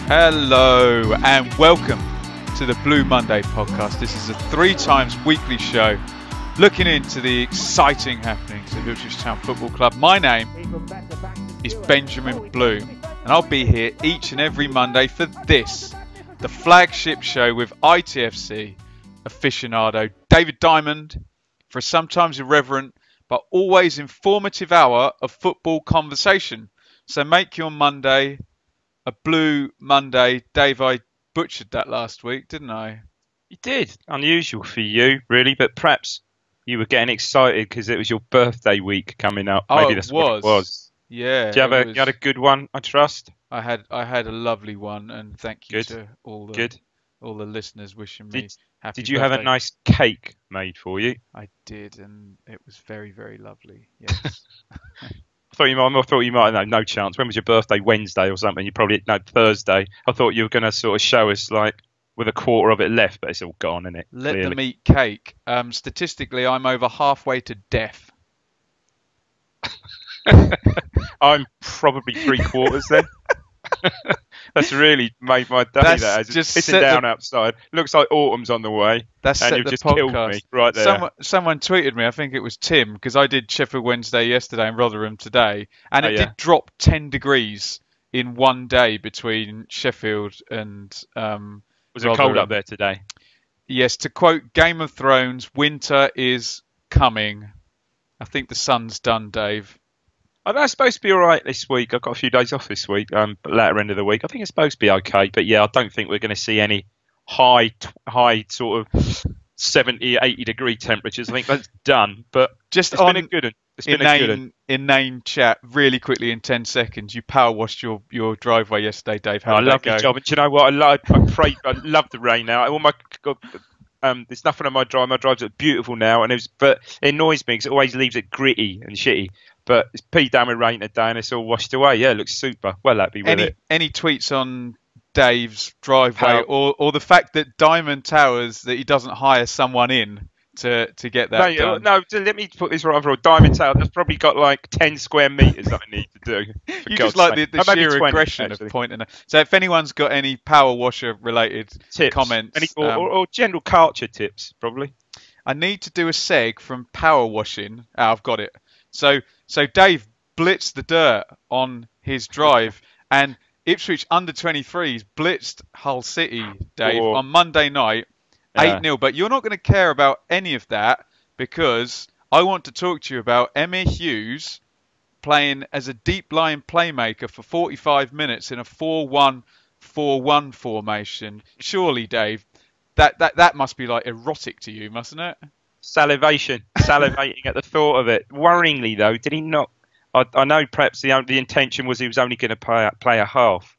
Hello and welcome to the Blue Monday podcast. This is a 3 times weekly show looking into the exciting happenings at Ipswich Town Football Club. My name is Benjamin Bloom and I'll be here each and every Monday for this, the flagship show with ITFC aficionado David Diamond for a sometimes irreverent but always informative hour of football conversation. So make your Monday a Blue Monday. Dave, I butchered that last week, didn't I? You did. Unusual for you, really, but perhaps you were getting excited because it was your birthday week coming up. Oh, maybe that's what it was. Yeah. You had a good one, I trust? I had a lovely one, and thank you to all the listeners wishing me happy Did you birthday. have a nice cake made for you? I did, and it was very, very lovely. Yes. I thought you might no chance. When was your birthday? Wednesday or something? Thursday. I thought you were going to sort of show us like with a quarter of it left, but it's all gone, isn't it? Let Clearly. them eat cake. Statistically, I'm over halfway to death. I'm probably 3/4 then. That's really made my day. That just sitting down outside. Looks like autumn's on the way. And you've just killed me right there. Someone tweeted me, I think it was Tim, because I did Sheffield Wednesday yesterday and Rotherham today, and it did drop 10 degrees in one day between Sheffield and Was it cold up there today? Yes, to quote Game of Thrones, winter is coming. I think the sun's done, Dave. Oh, that's supposed to be all right this week. I've got a few days off this week, but later end of the week. I think it's supposed to be okay. But yeah, I don't think we're going to see any high sort of 70, 80 degree temperatures. I think that's done. But just it's been a good one. It's been a good one. Inane chat, really quickly in 10 seconds. You power washed your driveway yesterday, Dave. How did that go? Lovely job. And do you know what? I love the rain now. There's nothing on my drive. My drive's beautiful now, but it annoys me because it always leaves it gritty and shitty. But it's peed down with rain today and it's all washed away. Yeah, it looks super. Well happy with it. Any tweets on Dave's driveway or the fact that Diamond Towers, that he doesn't hire someone in to get that done? No, let me put this right for Diamond Tower. That's probably got like 10 square metres that I need to do. You just like the sheer aggression of pointing it. So if anyone's got any power washer related comments. Or general culture tips, probably. I need to do a seg from power washing. I've got it. So Dave blitzed the dirt on his drive, and Ipswich under 23s blitzed Hull City, Dave, on Monday night, 8-0. But you're not going to care about any of that because I want to talk to you about Emma Hughes playing as a deep-lying playmaker for 45 minutes in a 4-1-4-1 formation. Surely, Dave, that must be like erotic to you, mustn't it? Salivating at the thought of it. Worryingly, though, did he not? I know perhaps the intention was he was only going to play a half,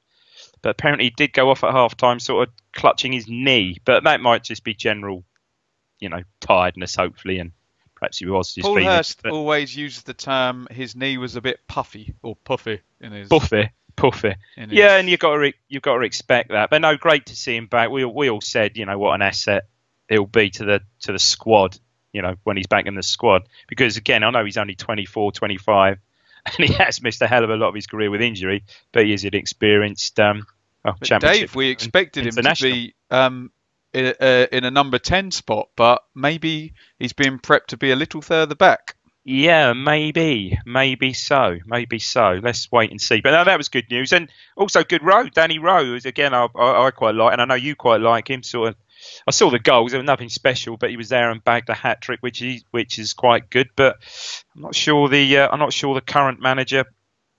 but apparently he did go off at half time, sort of clutching his knee. But that might just be general, tiredness, hopefully, and perhaps he was just Paul Hurst always uses the term his knee was a bit puffy or puffy in his puffy. Yeah, and you've got to expect that. But no, great to see him back. We all said, what an asset he'll be to the squad. When he's back in the squad. Because, again, I know he's only 24, 25, and he has missed a hell of a lot of his career with injury, but he is an experienced championship. Dave, we expected him to be in a number 10 spot, but maybe he's being prepped to be a little further back. Yeah, maybe so. Let's wait and see. But no, that was good news. And also good Rowe, Danny Rowe, who's, again, I quite like, and I know you quite like him, sort of. I saw the goals. There was nothing special, but he was there and bagged a hat trick, which is quite good. But I'm not sure the current manager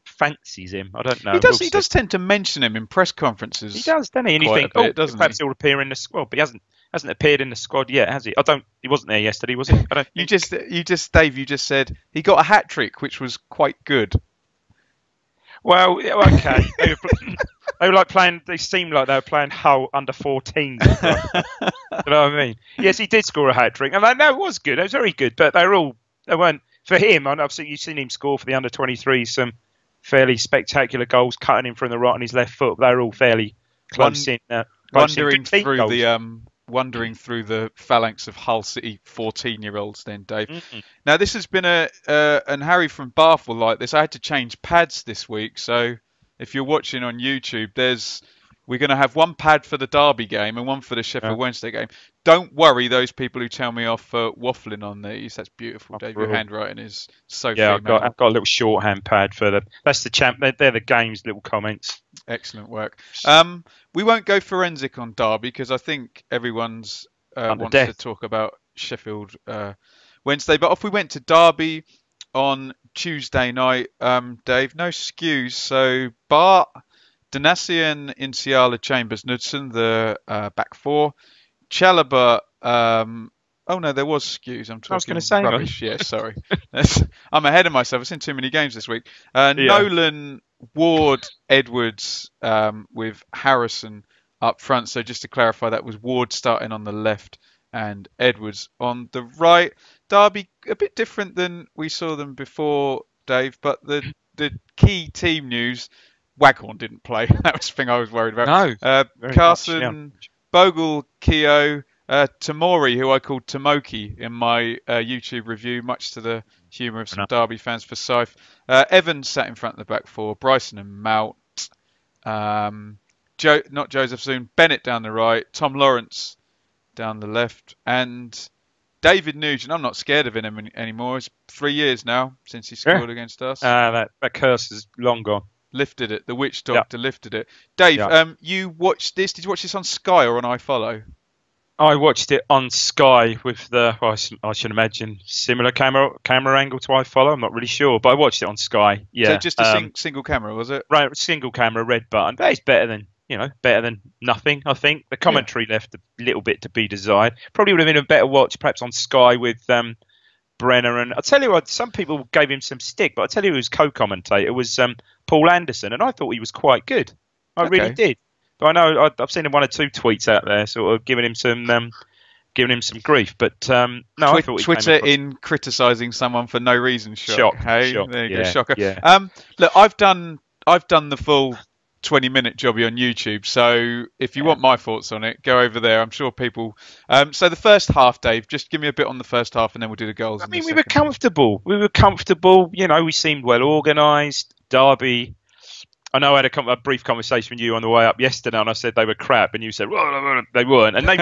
fancies him. I don't know. He does tend to mention him in press concentrates. He does, doesn't he? And you think, perhaps he'll appear in the squad, but he hasn't appeared in the squad yet, has he? He wasn't there yesterday, was he? Dave, you just said he got a hat trick, which was quite good. Well, okay. They were like playing. They seemed like they were playing Hull under 14. You know what I mean? Yes, he did score a hat trick, and that was good. It was very good. But they weren't for him. And I've you've seen him score for the under 23s some fairly spectacular goals, cutting him from the right on his left foot. They were all fairly close in. Wandering through the phalanx of Hull City 14-year-olds then, Dave. Mm-mm. Now, this has been and Harry from Bath will like this. I had to change pads this week, so if you're watching on YouTube, there's We're going to have one pad for the Derby game and one for the Sheffield Yeah. Wednesday game. Don't worry, those people who tell me off for waffling on these. That's beautiful, Oh, Dave. Your brilliant. handwriting is so Yeah, female. I've got a little shorthand pad for the. That's the champ. They're the game's little comments. Excellent work. We won't go forensic on Derby because I think everyone's wants to talk about Sheffield Wednesday. But off we went to Derby on Tuesday night. Dave, no skews. So Bart, Danasian, Insiala, Chambers, Knudsen, the back four. Chalobah. Oh no, there was skews. I'm talking I was going to say rubbish. Yeah, sorry. I'm ahead of myself. I've seen too many games this week. Nolan, Ward, Edwards, with Harrison up front. So just to clarify, that was Ward starting on the left and Edwards on the right. Derby a bit different than we saw them before, Dave. But the key team news: Waghorn didn't play. That was the thing I was worried about. No. Carson, Bogle, Keogh. Tamori, who I called Tomoki in my YouTube review, much to the humour of some Derby fans for Scythe. Evans sat in front of the back four, Bryson and Mount. Not Joseph Zoon, Bennett down the right, Tom Lawrence down the left, and David Nugent. I'm not scared of him anymore. It's 3 years now since he scored against us. That curse is long gone. Lifted it. The witch doctor lifted it. Dave, you watched this. Did you watch this on Sky or on iFollow? I watched it on Sky with I should imagine, similar camera angle to iFollow. I'm not really sure, but I watched it on Sky. Yeah. So just a single camera, was it? Right, single camera, red button. But it's better than nothing, I think. The commentary left a little bit to be desired. Probably would have been a better watch, perhaps on Sky with Brenner. And I'll tell you what, some people gave him some stick, but I'll tell you who was co-commentator was Paul Anderson, and I thought he was quite good. I really did. But I know I've seen one or two tweets out there, sort of giving him some grief. But no, I thought Twitter in criticising someone for no reason. Shock. Hey, shock. There you go, shocker. Yeah. Look, I've done the full 20-minute jobby on YouTube. So if you want my thoughts on it, go over there. I'm sure people. So the first half, Dave, just give me a bit on the first half, and then we'll do the goals. I mean, we were comfortable. We seemed well organised. Derby. I know I had a brief conversation with you on the way up yesterday, and I said they were crap, and you said, well, they weren't, and they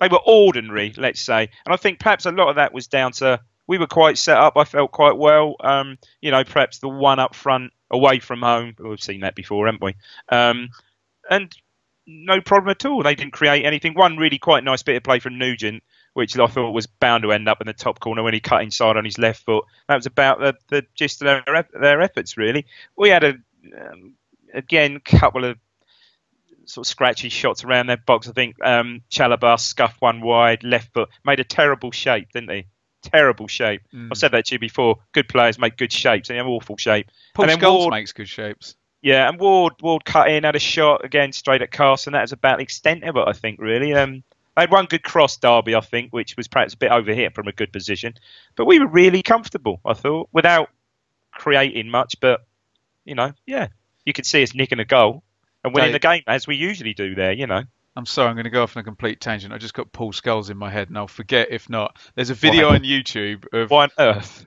were ordinary, let's say. And I think perhaps a lot of that was down to we were quite set up. I felt quite well. Perhaps the one up front away from home. We've seen that before, haven't we? And no problem at all. They didn't create anything. One really quite nice bit of play from Nugent, which I thought was bound to end up in the top corner when he cut inside on his left foot. That was about the gist of their efforts, really. We had again, couple of sort of scratchy shots around their box. I think Chalobah scuffed one wide, left foot, made a terrible shape, didn't he? Terrible shape. I've said that to you before. Good players make good shapes, and they have awful shape. Paul Scholes makes good shapes. Yeah, and Ward cut in, had a shot again straight at Carson. That was about the extent of it, I think, really. They had one good cross, Derby, I think, which was perhaps a bit overhit from a good position. But we were really comfortable, I thought, without creating much, but you could see us nicking a goal and winning the game as we usually do there, I'm sorry, I'm going to go off on a complete tangent. I just got Paul Scholes in my head, and I'll forget if not. There's a video on YouTube of... Why on earth?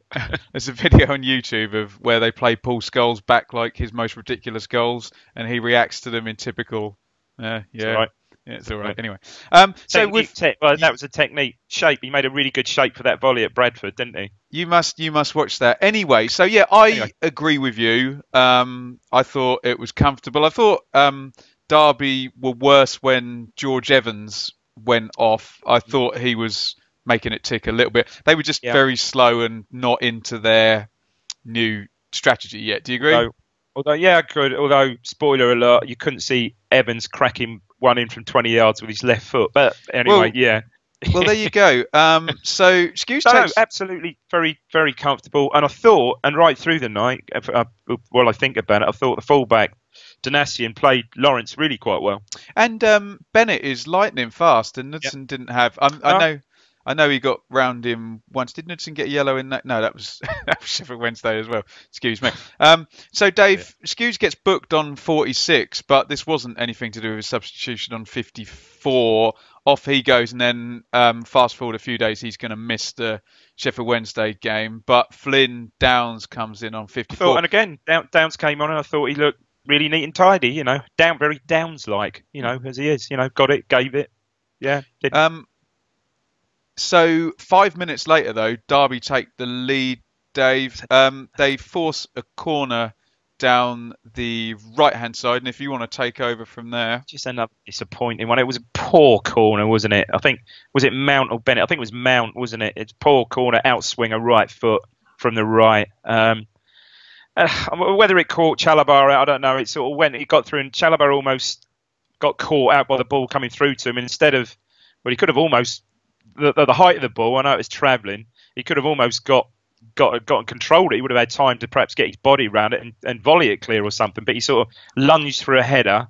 There's a video on YouTube of where they play Paul Scholes back like his most ridiculous goals, and he reacts to them in typical... It's all right. Yeah, it's all right. Anyway. So that was a technique. Shape. He made a really good shape for that volley at Bradford, didn't he? You must watch that. Anyway, so yeah, I agree with you. I thought it was comfortable. I thought Derby were worse when George Evans went off. I thought he was making it tick a little bit. They were just very slow and not into their new strategy yet. Do you agree? I could. Although, spoiler alert, you couldn't see Evans cracking one in from 20 yards with his left foot. But anyway, Well, there you go. So, absolutely very, very comfortable. And I thought, and right through the night, while I think about it, I thought the fullback, Danasian, played Lawrence really quite well. And Bennett is lightning fast, and Knudsen didn't have... I know he got round him once. Did Knudsen get yellow in that? No, that was Sheffield Wednesday as well. Excuse me. So, Dave, Skews gets booked on 46, but this wasn't anything to do with his substitution on 54. Off he goes, and then fast forward a few days, he's going to miss the Sheffield Wednesday game. But Flynn Downs comes in on 54. And again, Downs came on, and I thought he looked really neat and tidy, very Downs-like, as he is, got it, gave it, yeah. Did. So 5 minutes later, though, Derby take the lead, Dave. They force a corner down the right-hand side, and if you want to take over from there. Just another disappointing one. It was a poor corner, wasn't it? I think, was it Mount or Bennett? I think it was Mount, wasn't it? It's poor corner, outswing a right foot from the right. Whether it caught Chalabar out, I don't know. It sort of went, it got through, and Chalabar almost got caught out by the ball coming through to him. Instead of, well, he could have almost, the height of the ball, I know it was travelling, he could have almost got and controlled it. He would have had time to perhaps get his body around it and volley it clear or something. But he sort of lunged for a header,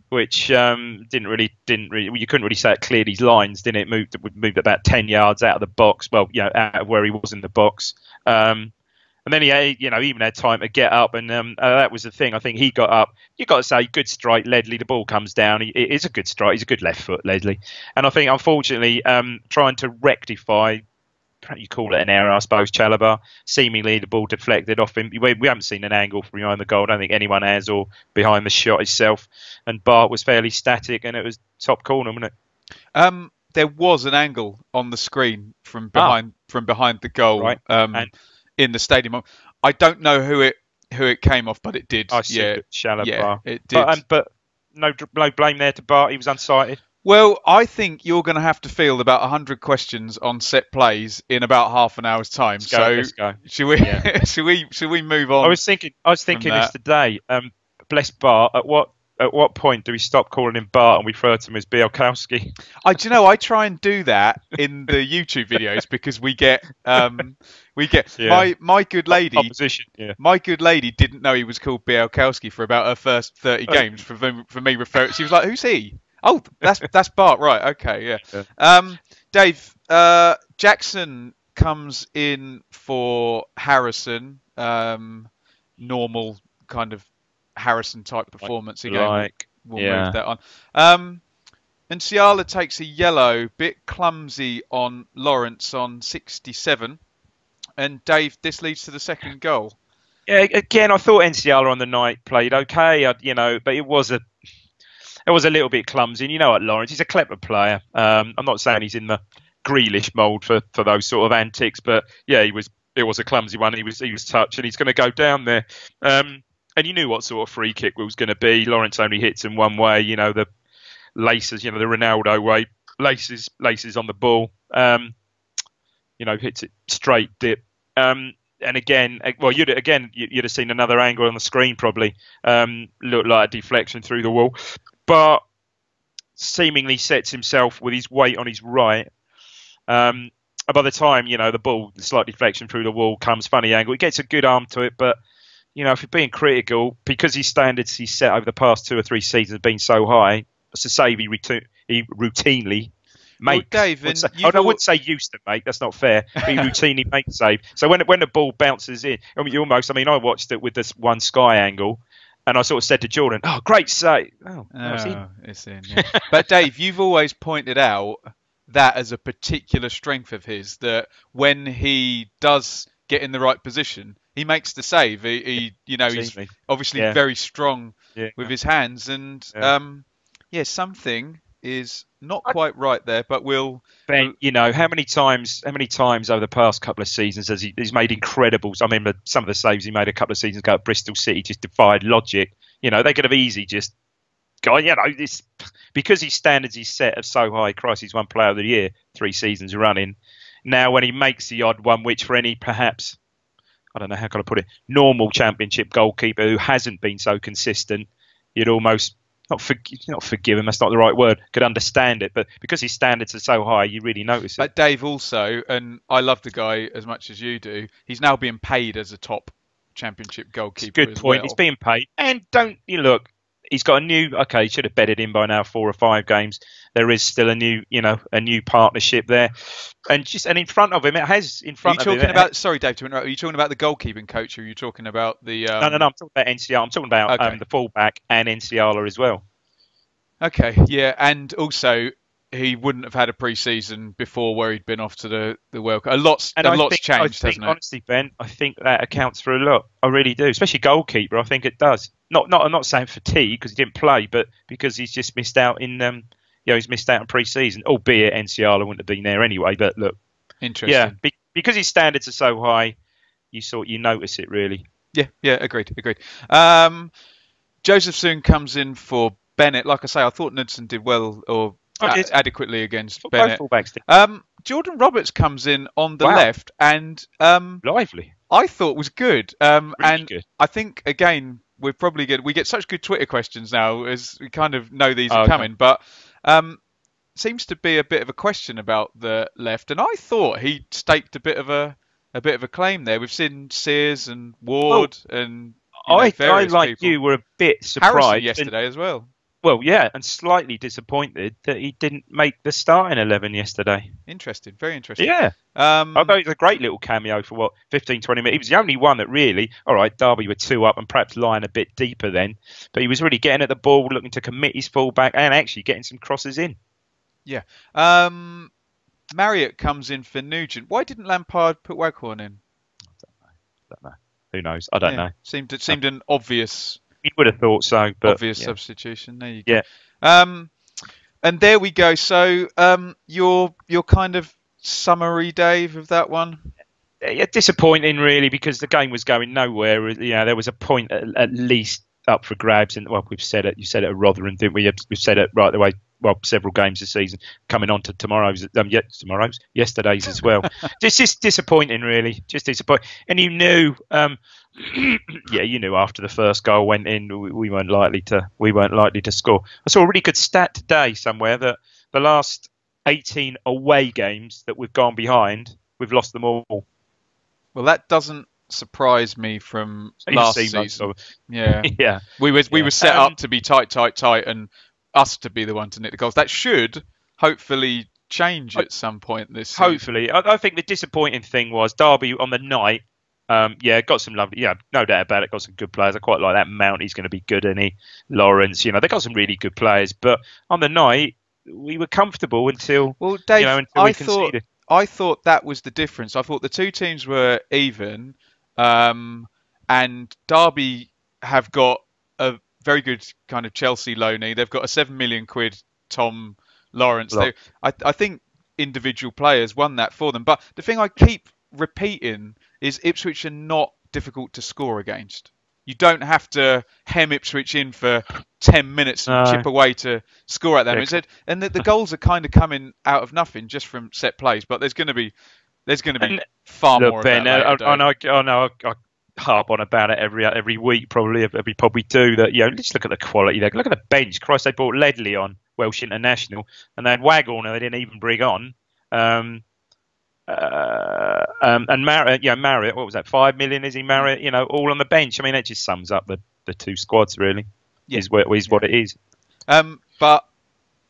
which didn't really. You couldn't really say it cleared his lines, didn't it? Moved about 10 yards out of the box. Well, out of where he was in the box. And then he, even had time to get up, and that was the thing. I think he got up. You got to say, good strike, Ledley. The ball comes down. It is a good strike. He's a good left foot, Ledley. And I think, unfortunately, trying to rectify. You call it an error, I suppose. Chalabar, seemingly the ball deflected off him. We haven't seen an angle from behind the goal. I don't think anyone has, or behind the shot itself. And Bart was fairly static, and it was top corner, wasn't it? There was an angle on the screen from behind the goal, right. In the stadium. I don't know who it came off, but it did. I see Chalabar. Yeah, it did. But no blame there to Bart. He was unsighted. Well, I think you're going to have to field about 100 questions on set plays in about half an hour's time. Let's go. Should we? Yeah. should we move on? I was thinking this today. Bless Bart. At what point do we stop calling him Bart and we refer to him as Bielkowski? I try and do that in the YouTube videos because we get my good lady. Opposition. Yeah. My good lady didn't know he was called Bielkowski for about her first 30 games. For me referring, she was like, "Who's he?" Oh, that's Bart, right? Okay, yeah. Dave, Jackson comes in for Harrison. Normal kind of Harrison type performance again. We'll move that on. And Ciala takes a yellow, bit clumsy on Lawrence on 67. And Dave, this leads to the second goal. Yeah, again, I thought Enciala on the night played okay, but it was a little bit clumsy. And you know what, Lawrence, he's a clever player. I'm not saying he's in the Grealish mould for those sort of antics, but yeah, it was a clumsy one. He was touched, and he's going to go down there. And you knew what sort of free kick it was going to be. Lawrence only hits in one way, the laces, the Ronaldo way, laces on the ball. Hits it straight dip. And again, well, you'd have seen another angle on the screen probably. Looked like a deflection through the wall. But seemingly sets himself with his weight on his right. By the time, the ball, the slight deflection through the wall comes, funny angle. He gets a good arm to it, but, if you're being critical, because his standards he's set over the past 2 or 3 seasons have been so high, it's a save he routinely makes. Well, Dave, I wouldn't say used to make, that's not fair, but he routinely makes save. So when the ball bounces in, I watched it with this one Sky angle, and I sort of said to Jordan, "Oh, great save!" It's in. Yeah. But Dave, you've always pointed out that as a particular strength of his, that when he does get in the right position, he makes the save. He's obviously very strong with his hands, and something is not quite right there. But Ben, how many times over the past couple of seasons has he's made incredibles? I mean, some of the saves he made a couple of seasons ago at Bristol City just defied logic. They could have easily just gone, this because his standards he's set are so high. Christ, he's won Player of the Year 3 seasons running. Now, when he makes the odd one, which for any perhaps, I don't know how can I put it, normal Championship goalkeeper who hasn't been so consistent, you'd almost not forgive him. That's not the right word. Could understand it, but because his standards are so high, you really notice it. But Dave also, and I love the guy as much as you do, he's now being paid as a top Championship goalkeeper. Good point. He's being paid, and don't you look? He's got a new. Okay, he should have bedded in by now 4 or 5 games. There is still a new partnership there, and in front of him, it has in front of him. Sorry, Dave, to interrupt. Are you talking about the goalkeeping coach, or are you talking about the? No. I'm talking about NCR. I'm talking about the fullback and Enciala as well. Okay, yeah, and also he wouldn't have had a pre-season before where he'd been off to the World Cup. A lot's changed, hasn't it? Honestly, Ben, I think that accounts for a lot. I really do, especially goalkeeper. I think it does. I'm not saying fatigue because he didn't play, but because he's just missed out in he's missed out on pre-season. Albeit Enciala wouldn't have been there anyway. But look, interesting. Yeah, because his standards are so high, you notice it really. Yeah, agreed. Joseph Soon comes in for Bennett. Like I say, I thought Knudsen did well or adequately against Bennett. Jordan Roberts comes in on the left and lively. I thought was good. Really good. I think again we get such good Twitter questions now as we kind of know these are coming, but seems to be a bit of a question about the left, and I thought he staked a bit of a claim there. We've seen Sears and Ward and I like people. you were a bit surprised Harrison yesterday as well. Well, yeah, and slightly disappointed that he didn't make the starting 11 yesterday. Interesting, very interesting. Yeah. I thought it was a great little cameo for 15, 20 minutes. He was the only one that really, all right, Derby were 2 up and perhaps lying a bit deeper then, but he was really getting at the ball, looking to commit his fullback and actually getting some crosses in. Yeah. Marriott comes in for Nugent. Why didn't Lampard put Waghorn in? I don't know. Who knows? I don't know. Seemed an obvious. You would have thought so, but obvious substitution. There you go. Yeah. And there we go. So your kind of summary, Dave, of that one. Yeah, disappointing really because the game was going nowhere. There was a point at least up for grabs, and we've said it. You said it at Rotherham, didn't we? We've said it right the way. Well, several games this season coming on to yesterday's as well. Just disappointing, really. Just disappointing. And you knew, you knew after the first goal went in, we weren't likely to score. I saw a really good stat today somewhere that the last 18 away games that we've gone behind, we've lost them all. Well, that doesn't surprise me from last season. Yeah. We were set up to be tight, and us to be the one to nick the goals. That should hopefully change at some point this season. Hopefully. I think the disappointing thing was Derby on the night, got some lovely, no doubt about it, got some good players. I quite like that Mount. He's going to be good, isn't he? Lawrence, they got some really good players. But on the night, we were comfortable until, Dave, until we conceded. I thought that was the difference. I thought the two teams were even, and Derby have got a very good kind of Chelsea loanee. They've got a £7 million Tom Lawrence. I think individual players won that for them. But the thing I keep repeating is Ipswich are not difficult to score against. You don't have to hem Ipswich in for 10 minutes and chip away to score at them. And the goals are kind of coming out of nothing just from set plays. But there's going to be far more. Ben, of that I know. I harp on about it every week, probably every pod we do. That let's look at the quality there. Look at the bench. Christ, they brought Ledley on, Welsh international, and they had Waghorn, they didn't even bring on. And Marriott, what was that? 5 million is he Marriott? All on the bench. I mean, that just sums up the two squads really. Is what it is. But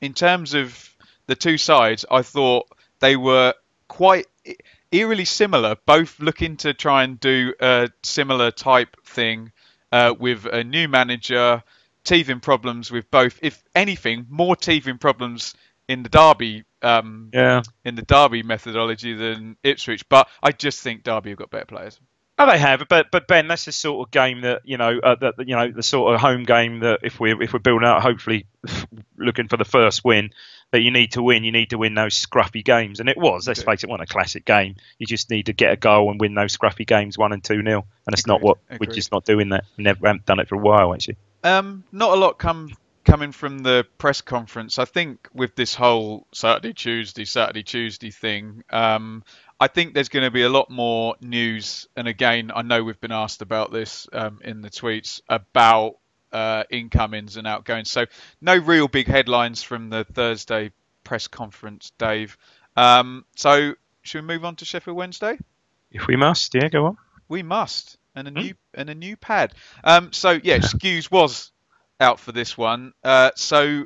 in terms of the two sides, I thought they were quite eerily similar, both looking to try and do a similar type thing with a new manager, teething problems with both. If anything, more teething problems in the Derby in the Derby methodology than Ipswich. But I just think Derby have got better players. Oh, they have, but Ben, that's the sort of game that the sort of home game that if we're building out, hopefully looking for the first win, that you need to win. You need to win those scruffy games, and it was. Let's face it, wasn't a classic game. You just need to get a goal and win those scruffy games 1 and 2-0, and it's not what we're just not doing that. We haven't done it for a while, actually. Not a lot coming from the press conference. I think with this whole Saturday Tuesday thing. I think there's going to be a lot more news, and again, I know we've been asked about this in the tweets about incomings and outgoings. So no real big headlines from the Thursday press conference, Dave. So should we move on to Sheffield Wednesday? If we must, yeah, go on. We must, and a new pad. Skews was out for this one. So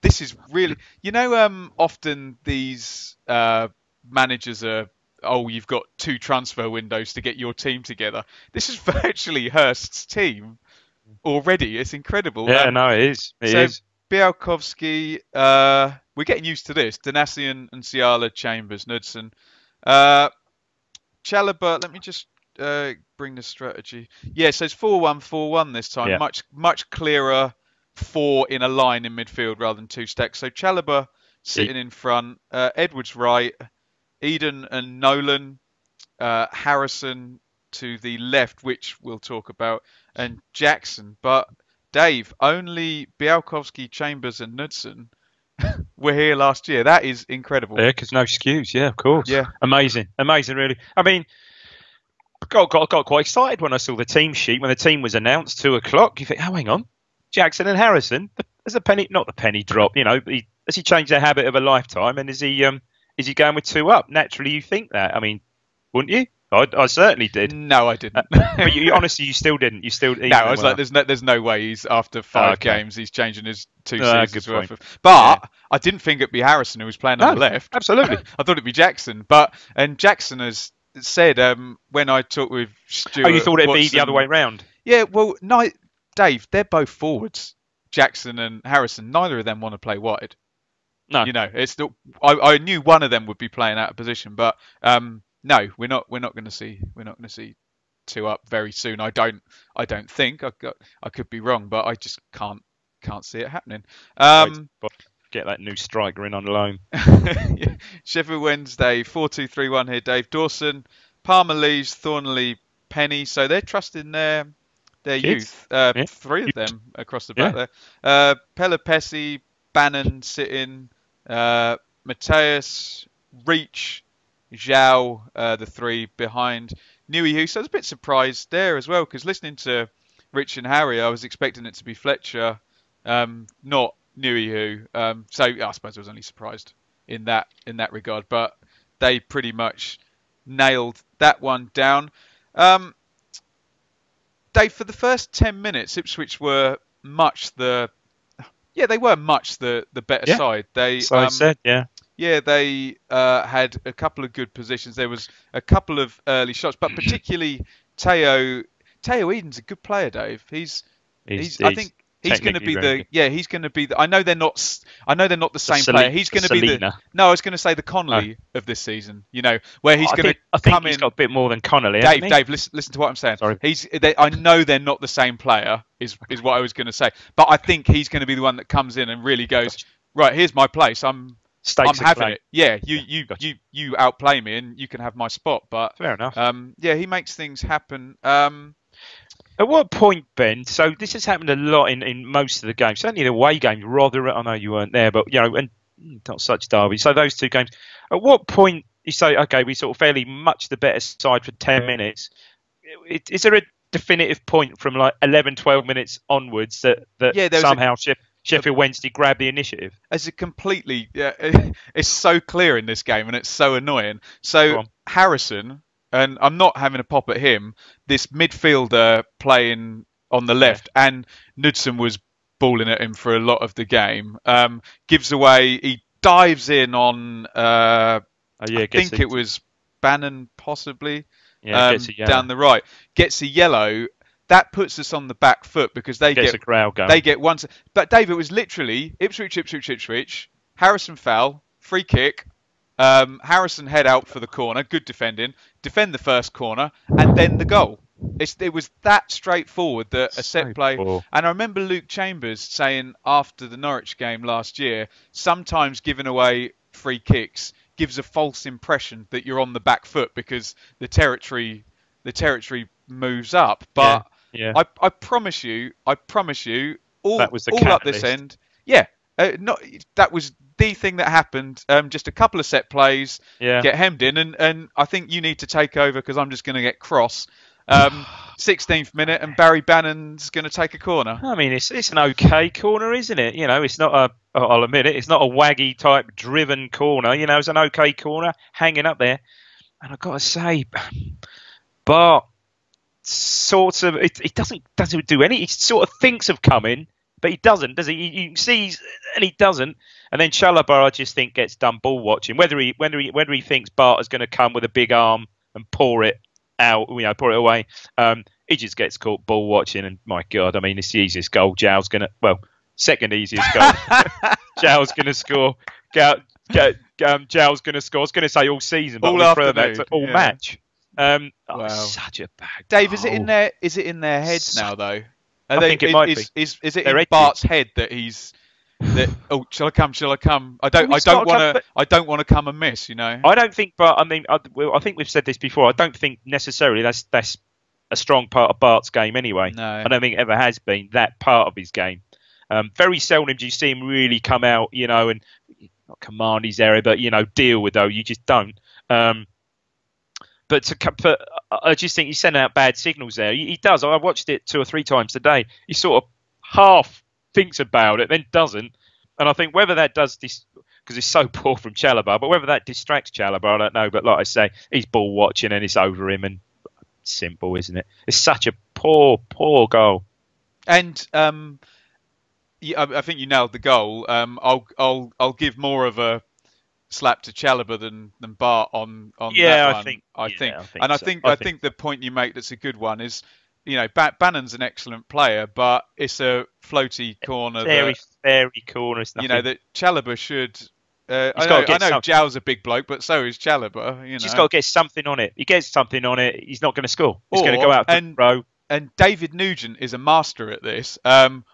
this is really, often these managers are, you've got 2 transfer windows to get your team together. This is virtually Hurst's team already. It's incredible. Yeah, no, it is. It is. Białkowski, we're getting used to this. Danasian and Ciala, Chambers, Knudsen. Chalobah, let me just bring the strategy. Yeah, so it's 4-1-4-1 this time. Yeah. Much clearer 4 in a line in midfield rather than 2 stacks. So Chalobah sitting in front, Edwards right, Eden and Nolan, Harrison to the left, which we'll talk about, and Jackson. But Dave, only Białkowski, Chambers and Knudsen were here last year. That is incredible. Yeah, because no excuse. Yeah, of course. Yeah. Amazing, really. I mean, got quite excited when I saw the team sheet. When the team was announced, 2:00, you think, oh, hang on, Jackson and Harrison. There's a penny, not the penny drop. You know, has he changed the habit of a lifetime? And is he going with 2 up? Naturally, you think that. I mean, wouldn't you? I certainly did. No, I didn't. But honestly, you still didn't. You still. No, I was like, there's no way he's after 5 games he's changing his 2 seasons worth of. But I didn't think it'd be Harrison who was playing on the left. Absolutely. I thought it'd be Jackson. And Jackson has said when I talked with Stuart. Oh, you thought it'd Watson, be the other way round? Yeah. Well, no, Dave, they're both forwards. Jackson and Harrison. Neither of them want to play wide. No. You know, it's still. I knew one of them would be playing out of position, but no, we're not going to see 2 up very soon. I don't think. I could be wrong, but I just can't see it happening. Get that new striker in on loan. Sheffield Wednesday 4-2-3-1 here. Dave Dawson, Palmer leaves, Thornley, Penny. So they're trusting their youth. 3 of them across the back there. Pelopessi, Bannon sitting, Mateus, Reach, Zhao, the 3 behind Newey Hu. So I was a bit surprised there as well, because listening to Rich and Harry, I was expecting it to be Fletcher, not Newey Hu. So I suppose I was only surprised in that regard, but they pretty much nailed that one down. Dave, for the first 10 minutes, Ipswich were much the better side. They had a couple of good positions. There was a couple of early shots, but particularly Teo Eden's a good player, Dave. I think he's going to be he's going to be I know they're not the same player. He's going to be I was going to say the Connolly of this season, you know, where he's going to come in. He's got a bit more than Connolly. Dave, listen to what I'm saying. Sorry. I know they're not the same player is what I was going to say, but I think he's going to be the one that comes in and really goes, right, here's my place. I'm having it. Yeah, you outplay me and you can have my spot. But fair enough. He makes things happen. At what point, Ben? So this has happened a lot in most of the games. Certainly the away games. Rather, I know you weren't there, but you know, and not such Derby. So those 2 games. At what point you say, okay, we sort of fairly much the better side for 10 minutes? Is there a definitive point from like 11, 12 minutes onwards that somehow Sheffield Wednesday grabbed the initiative? It's it's so clear in this game, and it's so annoying. So Harrison. And I'm not having a pop at him. This midfielder playing on the left, and Knudsen was balling at him for a lot of the game. Gives away. He dives in on. I think it was Bannon, possibly. Down the right. Gets a yellow. That puts us on the back foot because they get a crowd going. They get one. But Dave, it was literally Ipswich. Harrison foul, free kick. Harrison head out for the corner, good defend the first corner, and then the goal. It was that straightforward that a set play. Poor. And I remember Luke Chambers saying after the Norwich game last year, sometimes giving away free kicks gives a false impression that you're on the back foot because the territory moves up. But I promise you, all that was the all up this end. Yeah, that was the thing that happened. Just a couple of set plays, get hemmed in, and I think you need to take over because I'm just going to get cross. 16th minute, and Barry Bannon's going to take a corner. I mean, it's an okay corner, isn't it? You know, it's not I'll admit it, it's not a waggy type driven corner. You know, it's an okay corner hanging up there. And I've got to say, Bart sort of, it doesn't do any. He sort of thinks of coming, but he doesn't, does he? You see, and he doesn't. And then Chalobah, I just think, gets done ball watching. Whether he thinks Bart is going to come with a big arm and pour it out, pour it away, he just gets caught ball watching. And my God, I mean, it's the easiest goal Zhao's going to, Second easiest goal. Zhao's going to score. Zhao's going to score. I was going to say all season, but All I prefer that afternoon, to all yeah. match. Wow. Such a bad Dave, goal. is it in their heads now though? I think it might be. Is it They're in edgy. Bart's head that he's that? Oh, shall I come? Shall I come? I don't want to come and miss. You know. I don't think, but I mean, I think we've said this before. I don't think necessarily that's a strong part of Bart's game anyway. No. I don't think it ever has been that part of his game. Very seldom do you see him really come out, you know, and not command his area, but, you know, deal with those. You just don't. But I just think he's sending out bad signals there. He does. I watched it 2 or 3 times today. He sort of half thinks about it, then doesn't. And I think whether that does this, because it's so poor from Chalobah, but whether that distracts Chalobah, I don't know. But like I say, he's ball watching and it's over him, and simple, isn't it? It's such a poor goal. And yeah, I think you nailed the goal. I'll give more of a slap to Chalobah than Bart on that one. I think the point you make that's a good one is, you know, Bannon's an excellent player, but it's a floaty corner. Very corner. You know that Chalobah should. I know Zhao's a big bloke, but so is Chalobah. You know, he's got to get something on it. He gets something on it, he's not going to score. He's going to go out and row. And David Nugent is a master at this.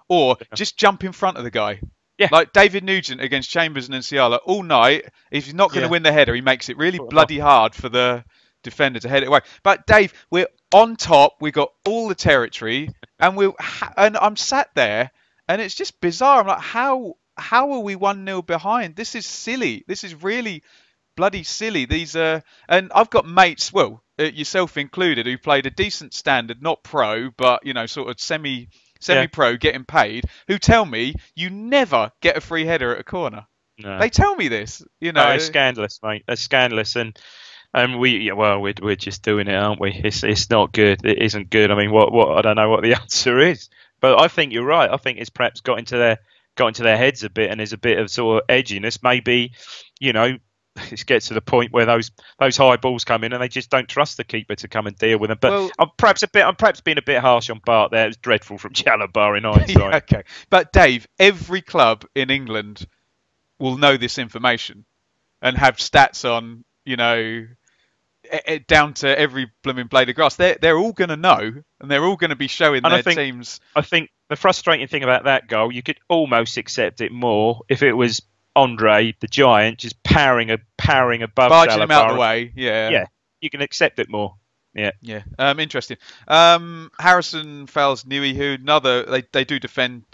Or just jump in front of the guy. Yeah. Like David Nugent against Chambers and Nsiala all night. If he's not going to win the header, he makes it really bloody hard for the defender to head it away. But Dave, we're on top. We got all the territory, and I'm sat there, and it's just bizarre. I'm like, how are we 1-0 behind? This is silly. This is really bloody silly. And I've got mates, well, yourself included, who played a decent standard, not pro, but you know, sort of semi-pro, getting paid, who tell me you never get a free header at a corner. No. They tell me this, you know. No, it's scandalous, mate. It's scandalous, and we're just doing it, aren't we? It's not good. It isn't good. I mean, what I don't know what the answer is, but I think you're right. I think it's perhaps got into their heads a bit, and there's a bit of sort of edginess. Maybe, you know, it gets to the point where those high balls come in and they just don't trust the keeper to come and deal with them. But I'm perhaps being a bit harsh on Bart there. It was dreadful from Chalobah in hindsight. Yeah, okay, but Dave, every club in England will know this information and have stats on, you know, down to every blooming blade of grass. They're all going to know, and they're all going to be showing their teams. I think the frustrating thing about that goal, you could almost accept it more if it was Andre, the giant, just powering above barging him out the way. Yeah, you can accept it more. Yeah. Interesting. Harrison fouls Newey, who they do defend.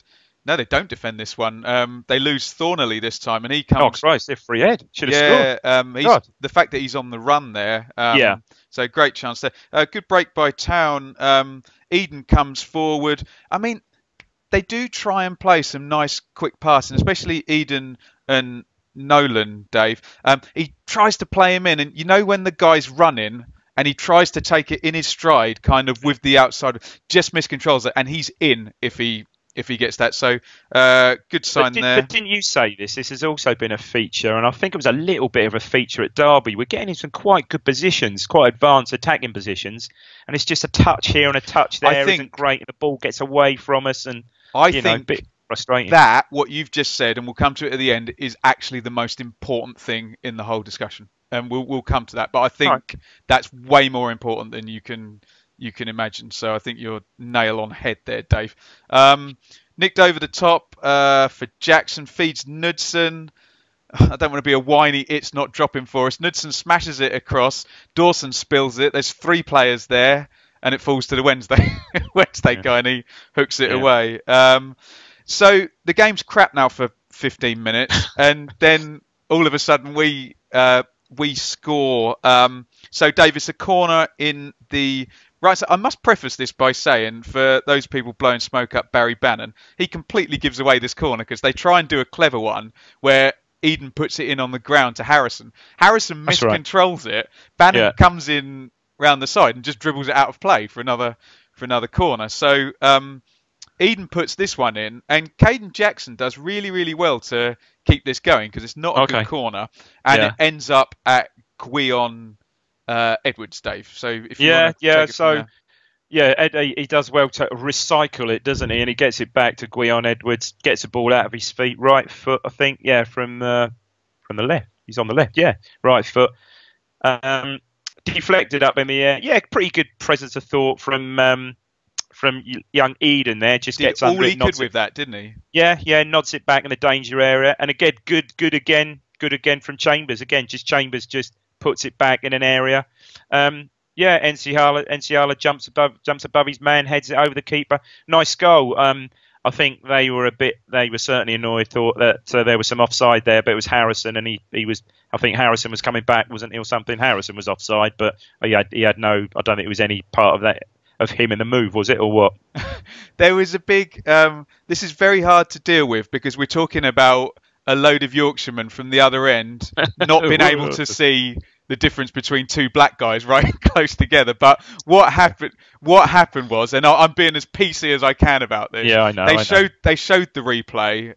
No, they don't defend this one. They lose Thornley this time, and he comes. Oh Christ! They're free head. Should have scored. The fact that he's on the run there. So great chance there. Good break by Town. Eden comes forward. I mean, they do try and play some nice quick passing, especially Eden and Nolan, Dave. He tries to play him in, and you know when the guy's running and he tries to take it in his stride, kind of with the outside, just miscontrols it, and he's in if he gets that. So good sign there. But didn't you say this? This has also been a feature, and I think it was a little bit of a feature at Derby. We're getting in some quite good positions, quite advanced attacking positions, and it's just a touch here and a touch there isn't great, and the ball gets away from us, and I think a bit frustrating. That, what you've just said, and we'll come to it at the end, is actually the most important thing in the whole discussion. And we'll come to that. But I think that's way more important than you can imagine. So I think you're nail on head there, Dave. Nicked over the top for Jackson, feeds Knudsen. I don't want to be a whiny, it's not dropping for us. Knudsen smashes it across. Dawson spills it. There's 3 players there, and it falls to the Wednesday guy, and he hooks it away. So the game's crap now for 15 minutes, and then all of a sudden we score. So Dave, it's a corner in the right. So I must preface this by saying, for those people blowing smoke up Barry Bannon, he completely gives away this corner because they try and do a clever one where Eden puts it in on the ground to Harrison. Harrison miscontrols it. Bannon comes in round the side and just dribbles it out of play for another corner. So Eden puts this one in, and Caden Jackson does really, really well to keep this going because it's not a good corner, and it ends up at Gwion Edwards, Dave. So if you want to take it from there. Yeah, he does well to recycle it, doesn't he? And he gets it back to Guion Edwards, gets the ball out of his feet, right foot, I think. Yeah, from the left. He's on the left. Yeah, right foot. Deflected up in the air. Yeah, pretty good presence of thought from young Eden there. Just Did gets all under he it, could with that, didn't he? Yeah, nods it back in the danger area. And again, good again from Chambers. Again, Chambers just puts it back in an area. Enciala jumps above his man, heads it over the keeper. Nice goal. I think they were certainly annoyed, thought that there was some offside there, but it was Harrison, and I think Harrison was coming back, wasn't he, or something? Harrison was offside, but he had no, I don't think it was any part of that, of him in the move, was it, or what? There was a big, this is very hard to deal with because we're talking about a load of Yorkshiremen from the other end not being able to see the difference between two black guys right close together. But what happened was, and I'm being as PC as I can about this. Yeah, I know. They showed the replay.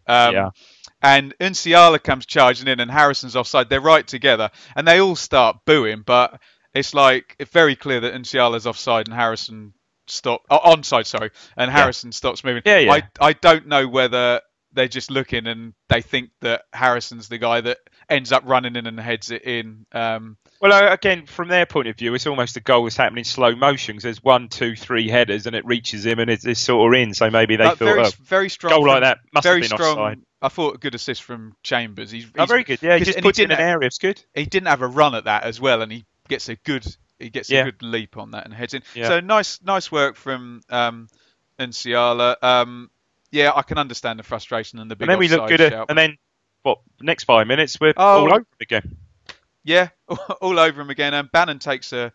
And Unciala comes charging in, and Harrison's offside. They're right together, and they all start booing. But it's very clear that Unciala's offside and Harrison onside. Sorry, and Harrison stops moving. Yeah. I don't know whether they're just looking and they think that Harrison's the guy that ends up running in and heads it in. Well, again, from their point of view, it's almost the goal is happening in slow motion because there's 1, 2, 3 headers and it reaches him and it's sort of in. So maybe they thought, very strong goal like that must very have been strong, offside. I thought a good assist from Chambers. He's very good. Yeah, he just puts it in an area. It's good. He didn't have a run at that as well, and he gets a good good leap on that and heads in. Yeah. So nice work from Unciala. Yeah, I can understand the frustration and the big. And then we look good. And then next 5 minutes we're all over again. Yeah, all over him again. And Bannon takes a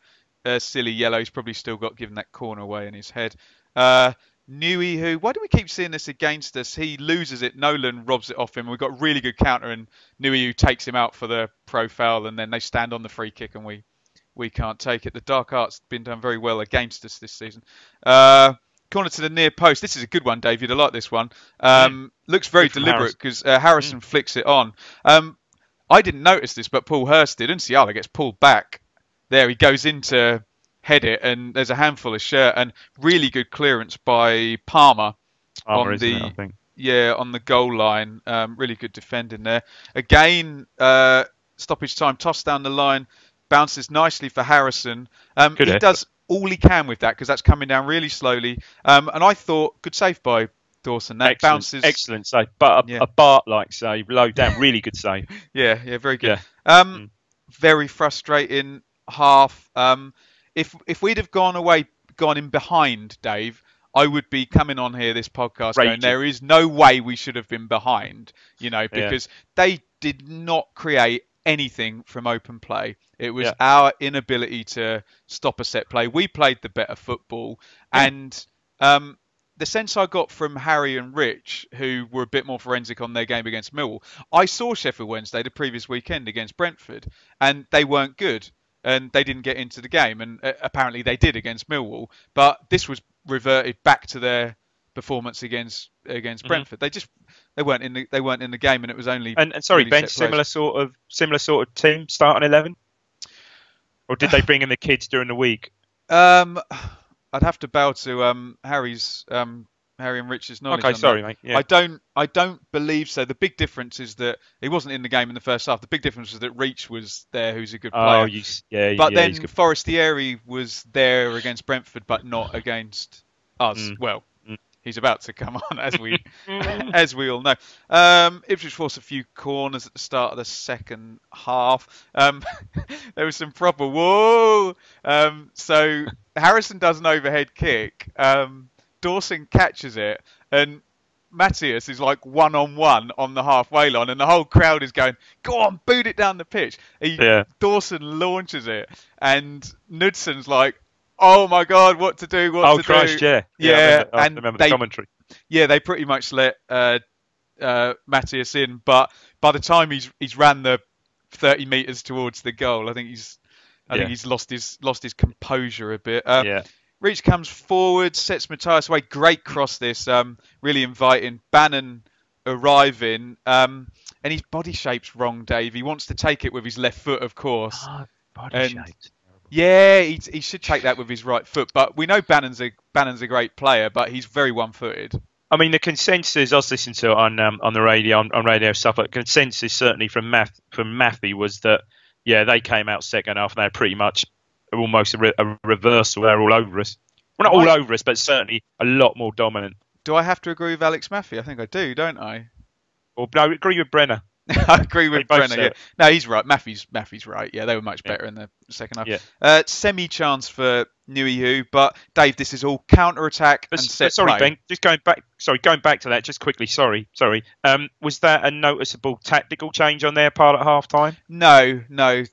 silly yellow. He's probably still got given that corner away in his head. Newey, why do we keep seeing this against us? He loses it. Nolan robs it off him. We've got really good counter, and Newey takes him out for the pro foul, and then they stand on the free kick, and we can't take it. The dark art's been done very well against us this season. Corner to the near post. This is a good one, Dave. You'd like this one. Looks very deliberate because Harrison flicks it on. I didn't notice this, but Paul Hurst did. Unciala gets pulled back. There, he goes in to head it, and there's a handful of shirt and really good clearance by Palmer on the goal line. Really good defending there. Again, stoppage time, toss down the line, bounces nicely for Harrison. He does all he can with that because that's coming down really slowly. And I thought, good save by Dawson. That bounces. Excellent save. But a Bart-like save, low down, really good save. Yeah, very good. Yeah. Very frustrating half. If we'd have gone in behind, Dave, I would be coming on here this podcast going, there is no way we should have been behind, because they did not create anything from open play. It was our inability to stop a set play. We played the better football, and the sense I got from Harry and Rich, who were a bit more forensic on their game against Millwall, I saw Sheffield Wednesday the previous weekend against Brentford, and they weren't good, and they didn't get into the game, and apparently they did against Millwall, but this was reverted back to their performance against Brentford. They weren't in the game, and it was only sorry, Ben, similar sort of team, starting 11, or did they bring in the kids during the week? I'd have to bow to Harry and Rich's knowledge. Okay, sorry, mate. Yeah. I don't believe so. The big difference is that he wasn't in the game in the first half. The big difference was that Reach was there, who's a good player. But then Forestieri was there against Brentford, but not against us. Well, he's about to come on, as we all know. Ipswich forced a few corners at the start of the second half. There was some proper whoa. So Harrison does an overhead kick. Dawson catches it, and Matthias is like one-on-one on the halfway line, and the whole crowd is going, "Go on, boot it down the pitch." Dawson launches it, and Knudson's like, "Oh my God, what to do? What to Christ, do?" I remember the commentary. Yeah, they pretty much let Matthias in, but by the time he's ran the 30 metres towards the goal, I think he's lost his composure a bit. Reach comes forward, sets Matthias away. Great cross this, really inviting. Bannon arriving, and his body shape's wrong, Dave. He wants to take it with his left foot, of course. Body shape. Yeah, he should take that with his right foot. But we know Bannon's a great player, but he's very one-footed. I mean, the consensus I was listening to on the radio on radio stuff. The consensus certainly from Matthew was that they came out second half and they're pretty much almost a reversal. They're all over us. Well, not all over us, but certainly a lot more dominant. Do I have to agree with Alex Matthew? I think I do, don't I? Or no, I agree with Brenner. I agree with Brenner. Yeah. No, he's right. Matthew's right. Yeah, they were much better in the second half. Yeah. Semi-chance for Newey, but Dave, this is all counter-attack and set sorry, play. Ben. Just going back to that, just quickly. Sorry. Was that a noticeable tactical change on their part at half time? No,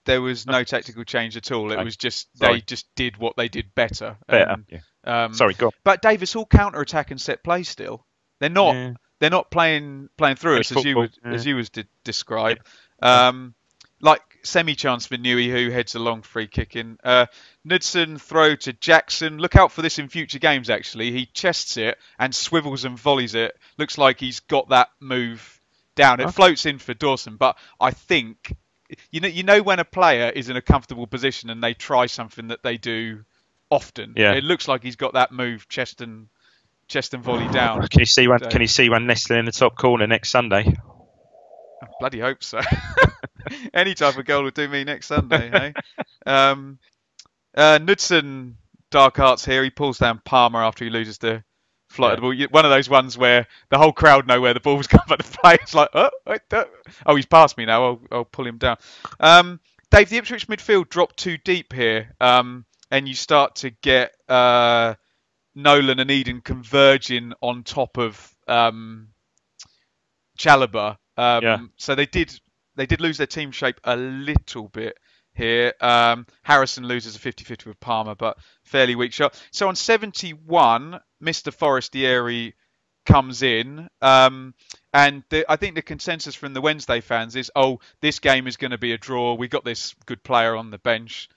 there was no tactical change at all. It was just they just did what they did better. Sorry, go on. But Dave, it's all counter-attack and set play still. They're not. Yeah. They're not playing through us as you was describe. Yeah. Like semi-chance for Newey, who heads a long free kick in. Knudsen throw to Jackson. Look out for this in future games. Actually, he chests it and swivels and volleys it. Looks like he's got that move down. It floats in for Dawson, but I think you know when a player is in a comfortable position and they try something that they do often. Yeah. It looks like he's got that move chest and volley down. Can you see one nestling in the top corner next Sunday? I bloody hope so. Any type of goal will do me next Sunday. Hey? Knudsen, dark arts here. He pulls down Palmer after he loses the flight of the ball. One of those ones where the whole crowd know where the ball's come, but the player's like, oh, he's past me now. I'll pull him down. Dave, the Ipswich midfield dropped too deep here, and you start to get Nolan and Eden converging on top of Chalobah. So they did lose their team shape a little bit here. Harrison loses a 50-50 with Palmer, but fairly weak shot. So on 71, Mr. Forestieri comes in, and I think the consensus from the Wednesday fans is, this game is going to be a draw. We got this good player on the bench.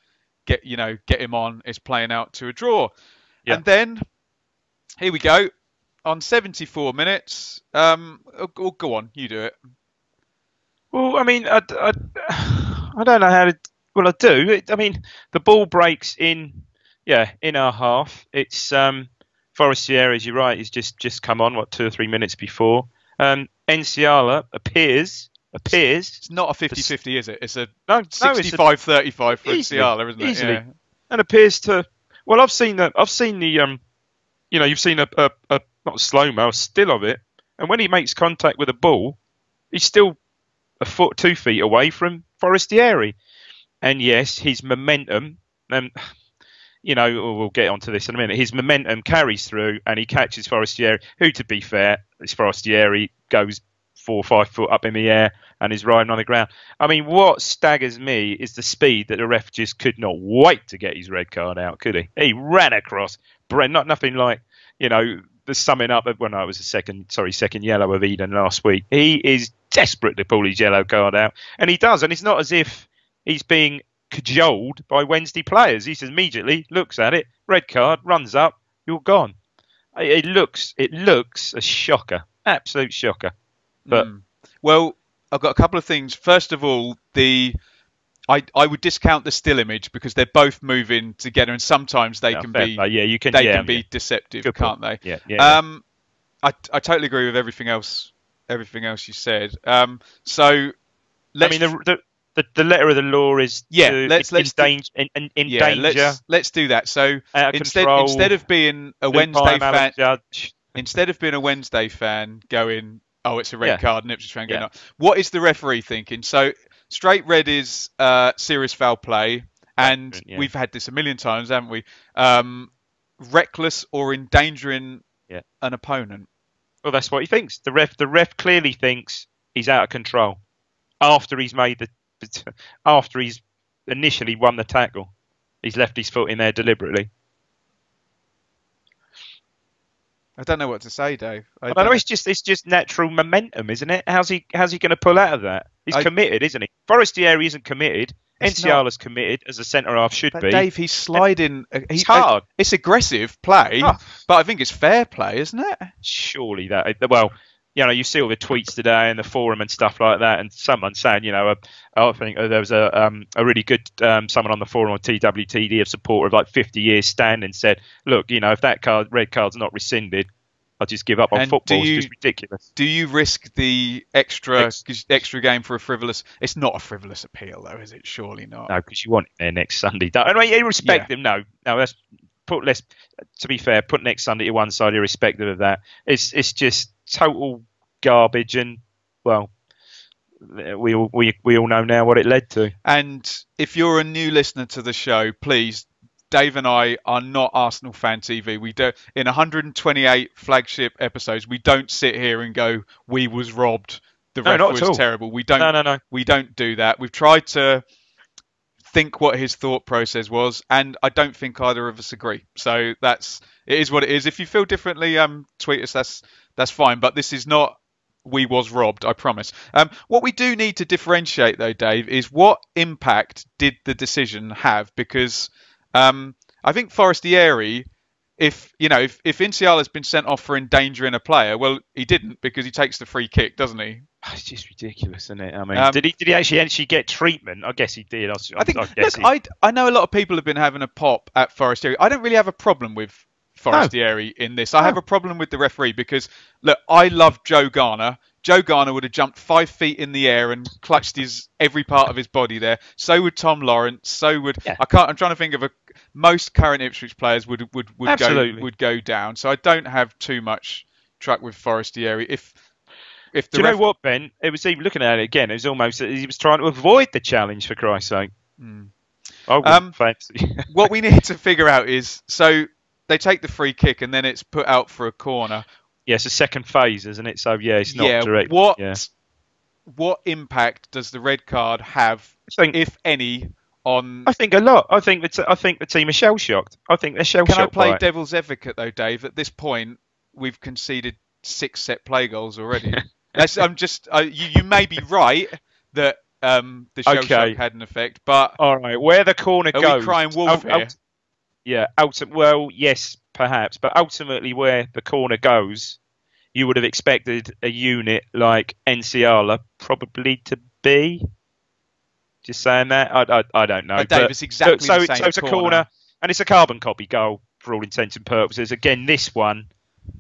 Get him on. It's playing out to a draw. Yeah. And then here we go. On 74 minutes, go on, you do it. Well, I mean, I don't know how to. Well, I do. I mean, the ball breaks in our half. It's Forestieri, as you're right, he's just come on 2 or 3 minutes before. Enciala appears. It's not a 50-50, is it? It's a 65-35 for Enciala, isn't it? Easily. Yeah. And appears to. Well, I've seen the. You've seen a not slow-mo, a still of it, and when he makes contact with the ball, he's still a foot, 2 feet away from Forestieri. And yes, his momentum, we'll get onto this in a minute, his momentum carries through and he catches Forestieri, who, to be fair, this Forestieri goes 4 or 5 foot up in the air and is riding on the ground. I mean, what staggers me is the speed that the ref just could not wait to get his red card out, could he? He ran across, nothing like, the summing up of, it was the second yellow of Eden last week. He is desperate to pull his yellow card out, and he does, and it's not as if he's being cajoled by Wednesday players. He immediately looks at it, red card, runs up, you're gone. It looks a shocker, absolute shocker. But well, I've got a couple of things. First of all, I would discount the still image because they're both moving together, and sometimes they can be deceptive, can't they? Yeah. I totally agree with everything else you said. So let's, the letter of the law is in danger. Let's do that. So instead of being a Wednesday fan going, it's a red card, and Ipswich fan going, what is the referee thinking? So straight red is serious foul play, and we've had this a million times, haven't we? Reckless or endangering an opponent. Well, that's what he thinks. The ref clearly thinks he's out of control after he's initially won the tackle. He's left his foot in there deliberately. I don't know what to say, Dave. I don't know. It's just natural momentum, isn't it? How's he going to pull out of that? He's committed, isn't he? Forestieri isn't committed. Enciala's committed, as a centre half should be. Dave, he's sliding. It's hard. It's aggressive play, but I think it's fair play, isn't it? Surely that. Well, you see all the tweets today and the forum and stuff like that, and someone saying, I think there was a really good someone on the forum on TWTD, a supporter of like 50 years standing, said, look, if that red card's not rescinded, I'll just give up on football. It's just ridiculous. Do you risk the extra game for a frivolous? It's not a frivolous appeal, though, is it? Surely not. No, because you want it there next Sunday. I mean, you respect them. No. To be fair, put next Sunday to one side, irrespective of that. It's just total garbage, and well, we all know now what it led to. And if you're a new listener to the show, please. Dave and I are not Arsenal Fan TV. We do in 128 flagship episodes. We don't sit here and go, "We was robbed. The ref was terrible." We don't. No. We don't do that. We've tried to think what his thought process was, and I don't think either of us agree. So it is what it is. If you feel differently, tweet us. That's fine. But this is not. We was robbed, I promise. What we do need to differentiate, though, Dave, is what impact did the decision have? Because I think Forestieri, if Inciala's been sent off for endangering a player, well, he didn't, because he takes the free kick, doesn't he? It's just ridiculous, isn't it? I mean, did he actually get treatment? I guess he did. I know a lot of people have been having a pop at Forestieri. I don't really have a problem with Forestieri in this. I have a problem with the referee because, look, I love Joe Garner. Joe Garner would have jumped 5 feet in the air and clutched every part of his body there. So would Tom Lawrence. So would I'm trying to think of most current Ipswich players would go down. So I don't have too much truck with Forestieri. If the you know what, Ben? It was even looking at it again. It was almost he was trying to avoid the challenge, for Christ's sake. I wouldn't fancy. What we need to figure out is they take the free kick and then it's put out for a corner. Yeah, it's a second phase, isn't it? So it's not direct. What impact does the red card have, if any, on? I think a lot. I think the team are shell shocked. I think they're shell shocked. Can I play devil's advocate though, Dave? At this point, we've conceded 6 set play goals already. You may be right that the shell shock had an effect, but all right, where the corner goes, are we crying wolf here? Yeah, well, yes, perhaps, but ultimately where the corner goes, you would have expected a unit like Enciala probably to be. Just saying that, I don't know. Dave, it's exactly the same. So it's a corner, and it's a carbon copy goal for all intents and purposes. Again, this one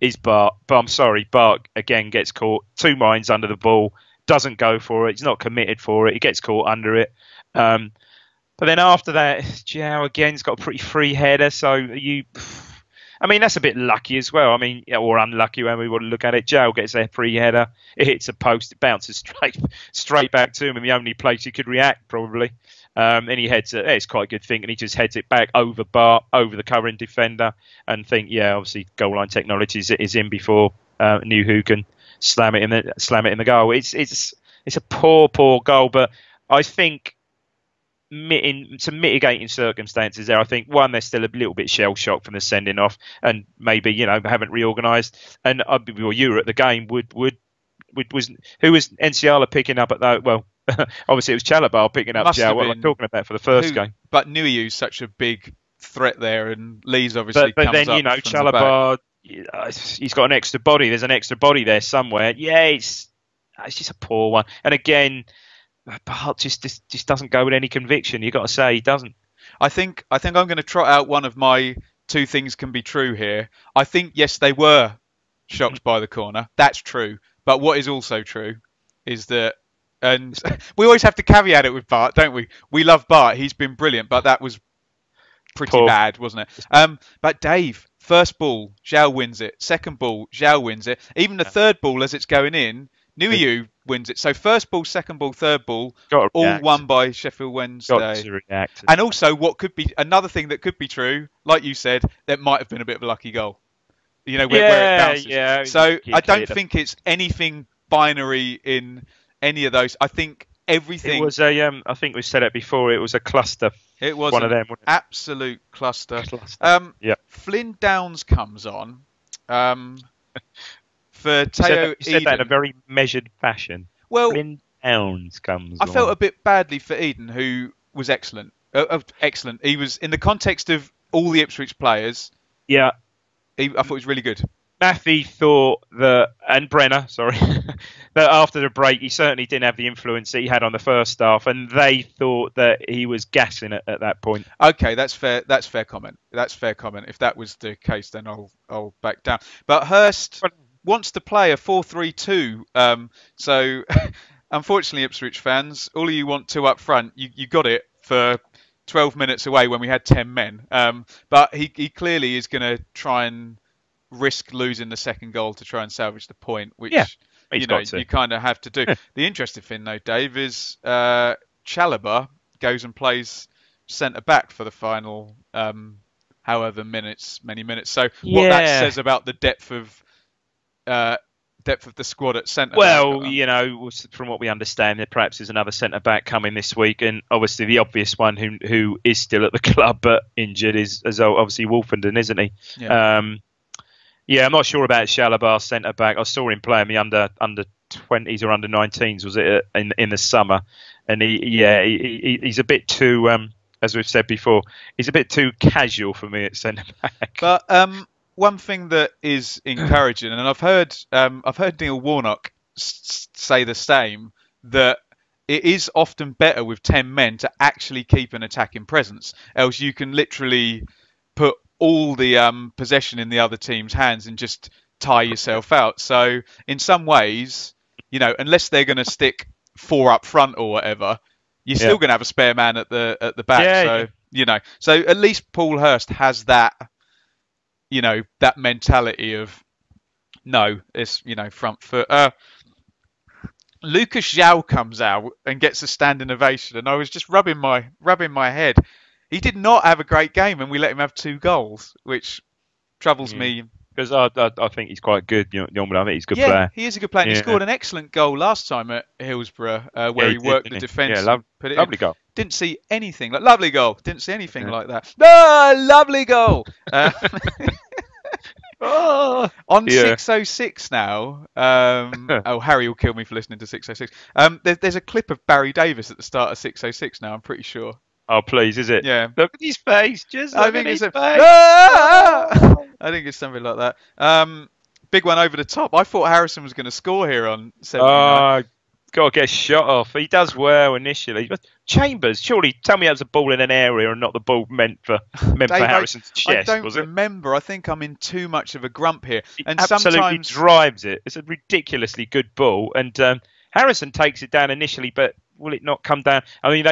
is Bart, but I'm sorry, Bart again gets caught 2 minds under the ball, doesn't go for it, he's not committed for it, he gets caught under it. But then after that, Joao again's got a pretty free header. So that's a bit lucky as well. I mean, or unlucky when we want to look at it. Joao gets a free header. It hits a post. It bounces straight back to him in the only place he could react, probably. And he heads it. It's quite a good thing. And he just heads it back over Bart, over the covering defender. And obviously goal line technology is in before knew who can slam it in the goal. It's a poor goal. But I think, some mitigating circumstances there. I think one, they're still a little bit shell shocked from the sending off, and maybe haven't reorganised. And you were at the game. Who was Enciala picking up at that? Well, obviously it was Chalobah picking up Joao. What I'm talking about for the first game. But Nuhiu's such a big threat there, and Lee's obviously. But then Chalobah, he's got an extra body. There's an extra body there somewhere. Yeah, it's just a poor one. And again, Bart just doesn't go with any conviction. You've got to say he doesn't. I think I'm going to trot out one of my 2 things can be true here. I think, yes, they were shocked by the corner. That's true. But what is also true is that, and we always have to caveat it with Bart, don't we? We love Bart. He's been brilliant, but that was pretty bad, wasn't it? But Dave, first ball, Joao wins it. Second ball, Joao wins it. Even the third ball as it's going in, Nuhiu wins it. So first ball, second ball, third ball, all won by Sheffield Wednesday. Got to react. And also, what could be another thing that could be true, like you said, that might have been a bit of a lucky goal. Where it bounces. Yeah. So I don't think it's anything binary in any of those. I think everything. It was I think we said it before. It was a cluster. It was one of them. Absolute cluster. Flynn Downs comes on. For Teo you said that in a very measured fashion. Well, Flynn Downs comes on. I felt a bit badly for Eden, who was excellent. Excellent. He was, in the context of all the Ipswich players, yeah, I thought he was really good. Maffey thought that, and Brenner, sorry, that after the break he certainly didn't have the influence that he had on the first half, and they thought that he was gassing it at that point. Okay, that's fair. That's fair comment. That's fair comment. If that was the case, then I'll back down. But Hurst wants to play a 4-3-2. So unfortunately, Ipswich fans, all of you want two up front. You got it for 12 minutes away when we had 10 men. But he clearly is going to try and risk losing the second goal to try and salvage the point, which you kind of have to do. The interesting thing, though, Dave, is Chalobah goes and plays centre back for the final many minutes. So what that says about the depth of the squad at centre. Well, from what we understand, there perhaps is another centre back coming this week, and obviously the obvious one who is still at the club but injured is obviously Wolfenden, isn't he? Yeah. I'm not sure about Chalobah centre back. I saw him play in the under 20s or under 19s, was it, in the summer, and he's a bit too, as we've said before, he's a bit too casual for me at centre back. But one thing that is encouraging, and I've heard Neil Warnock say the same, that it is often better with 10 men to actually keep an attacking presence, else you can literally put all the possession in the other team's hands and just tire yourself out. So in some ways, unless they're going to stick 4 up front or whatever, you're still going to have a spare man at the back. So at least Paul Hurst has that, that mentality of it's front foot. Lucas João comes out and gets a standing ovation, and I was just rubbing my head. He did not have a great game, and we let him have 2 goals, which troubles me. Because I think he's quite good. Normally, I think he's a good player. Yeah, he is a good player. He scored an excellent goal last time at Hillsborough, where he worked the defence. Yeah, lovely goal. Didn't see anything lovely goal. Didn't see anything like that. No, lovely goal. On 606 now. Harry will kill me for listening to 606. There's a clip of Barry Davis at the start of 606 now. I'm pretty sure. Oh, please, is it? Yeah. Look at his face. Just look at his face. I think it's something like that. Big one over the top. I thought Harrison was going to score here on 79. Got to get a shot off. He does well initially. But Chambers, surely tell me that was a ball in an area and not the ball meant for Harrison's chest. I don't remember. I think I'm in too much of a grump here. He absolutely drives it. It's a ridiculously good ball. And Harrison takes it down initially, but will it not come down? I mean,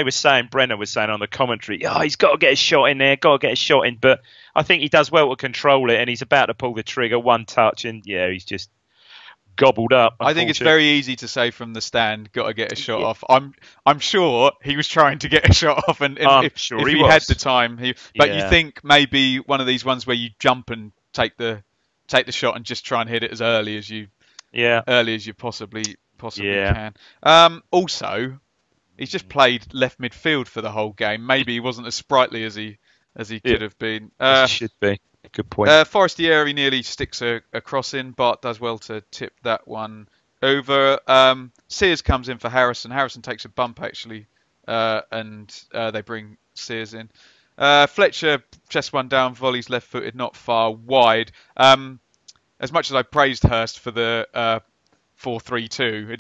Brenner was saying on the commentary, he's got to get a shot in there, but I think he does well to control it, and he's about to pull the trigger, one touch, and he's just gobbled up. I think it's very easy to say from the stand, got to get a shot off. I'm sure he was trying to get a shot off, and if he had the time, but you think maybe one of these ones where you jump and take the shot and just try and hit it as early as you possibly can. Also, he's just played left midfield for the whole game. Maybe he wasn't as sprightly as he could have been. Should be. Good point. Forestieri nearly sticks a cross in. Bart does well to tip that one over. Sears comes in for Harrison. Harrison takes a bump, actually, and they bring Sears in. Fletcher, chest one down, volleys left-footed, not far wide. As much as I praised Hurst for the 4-3-2, it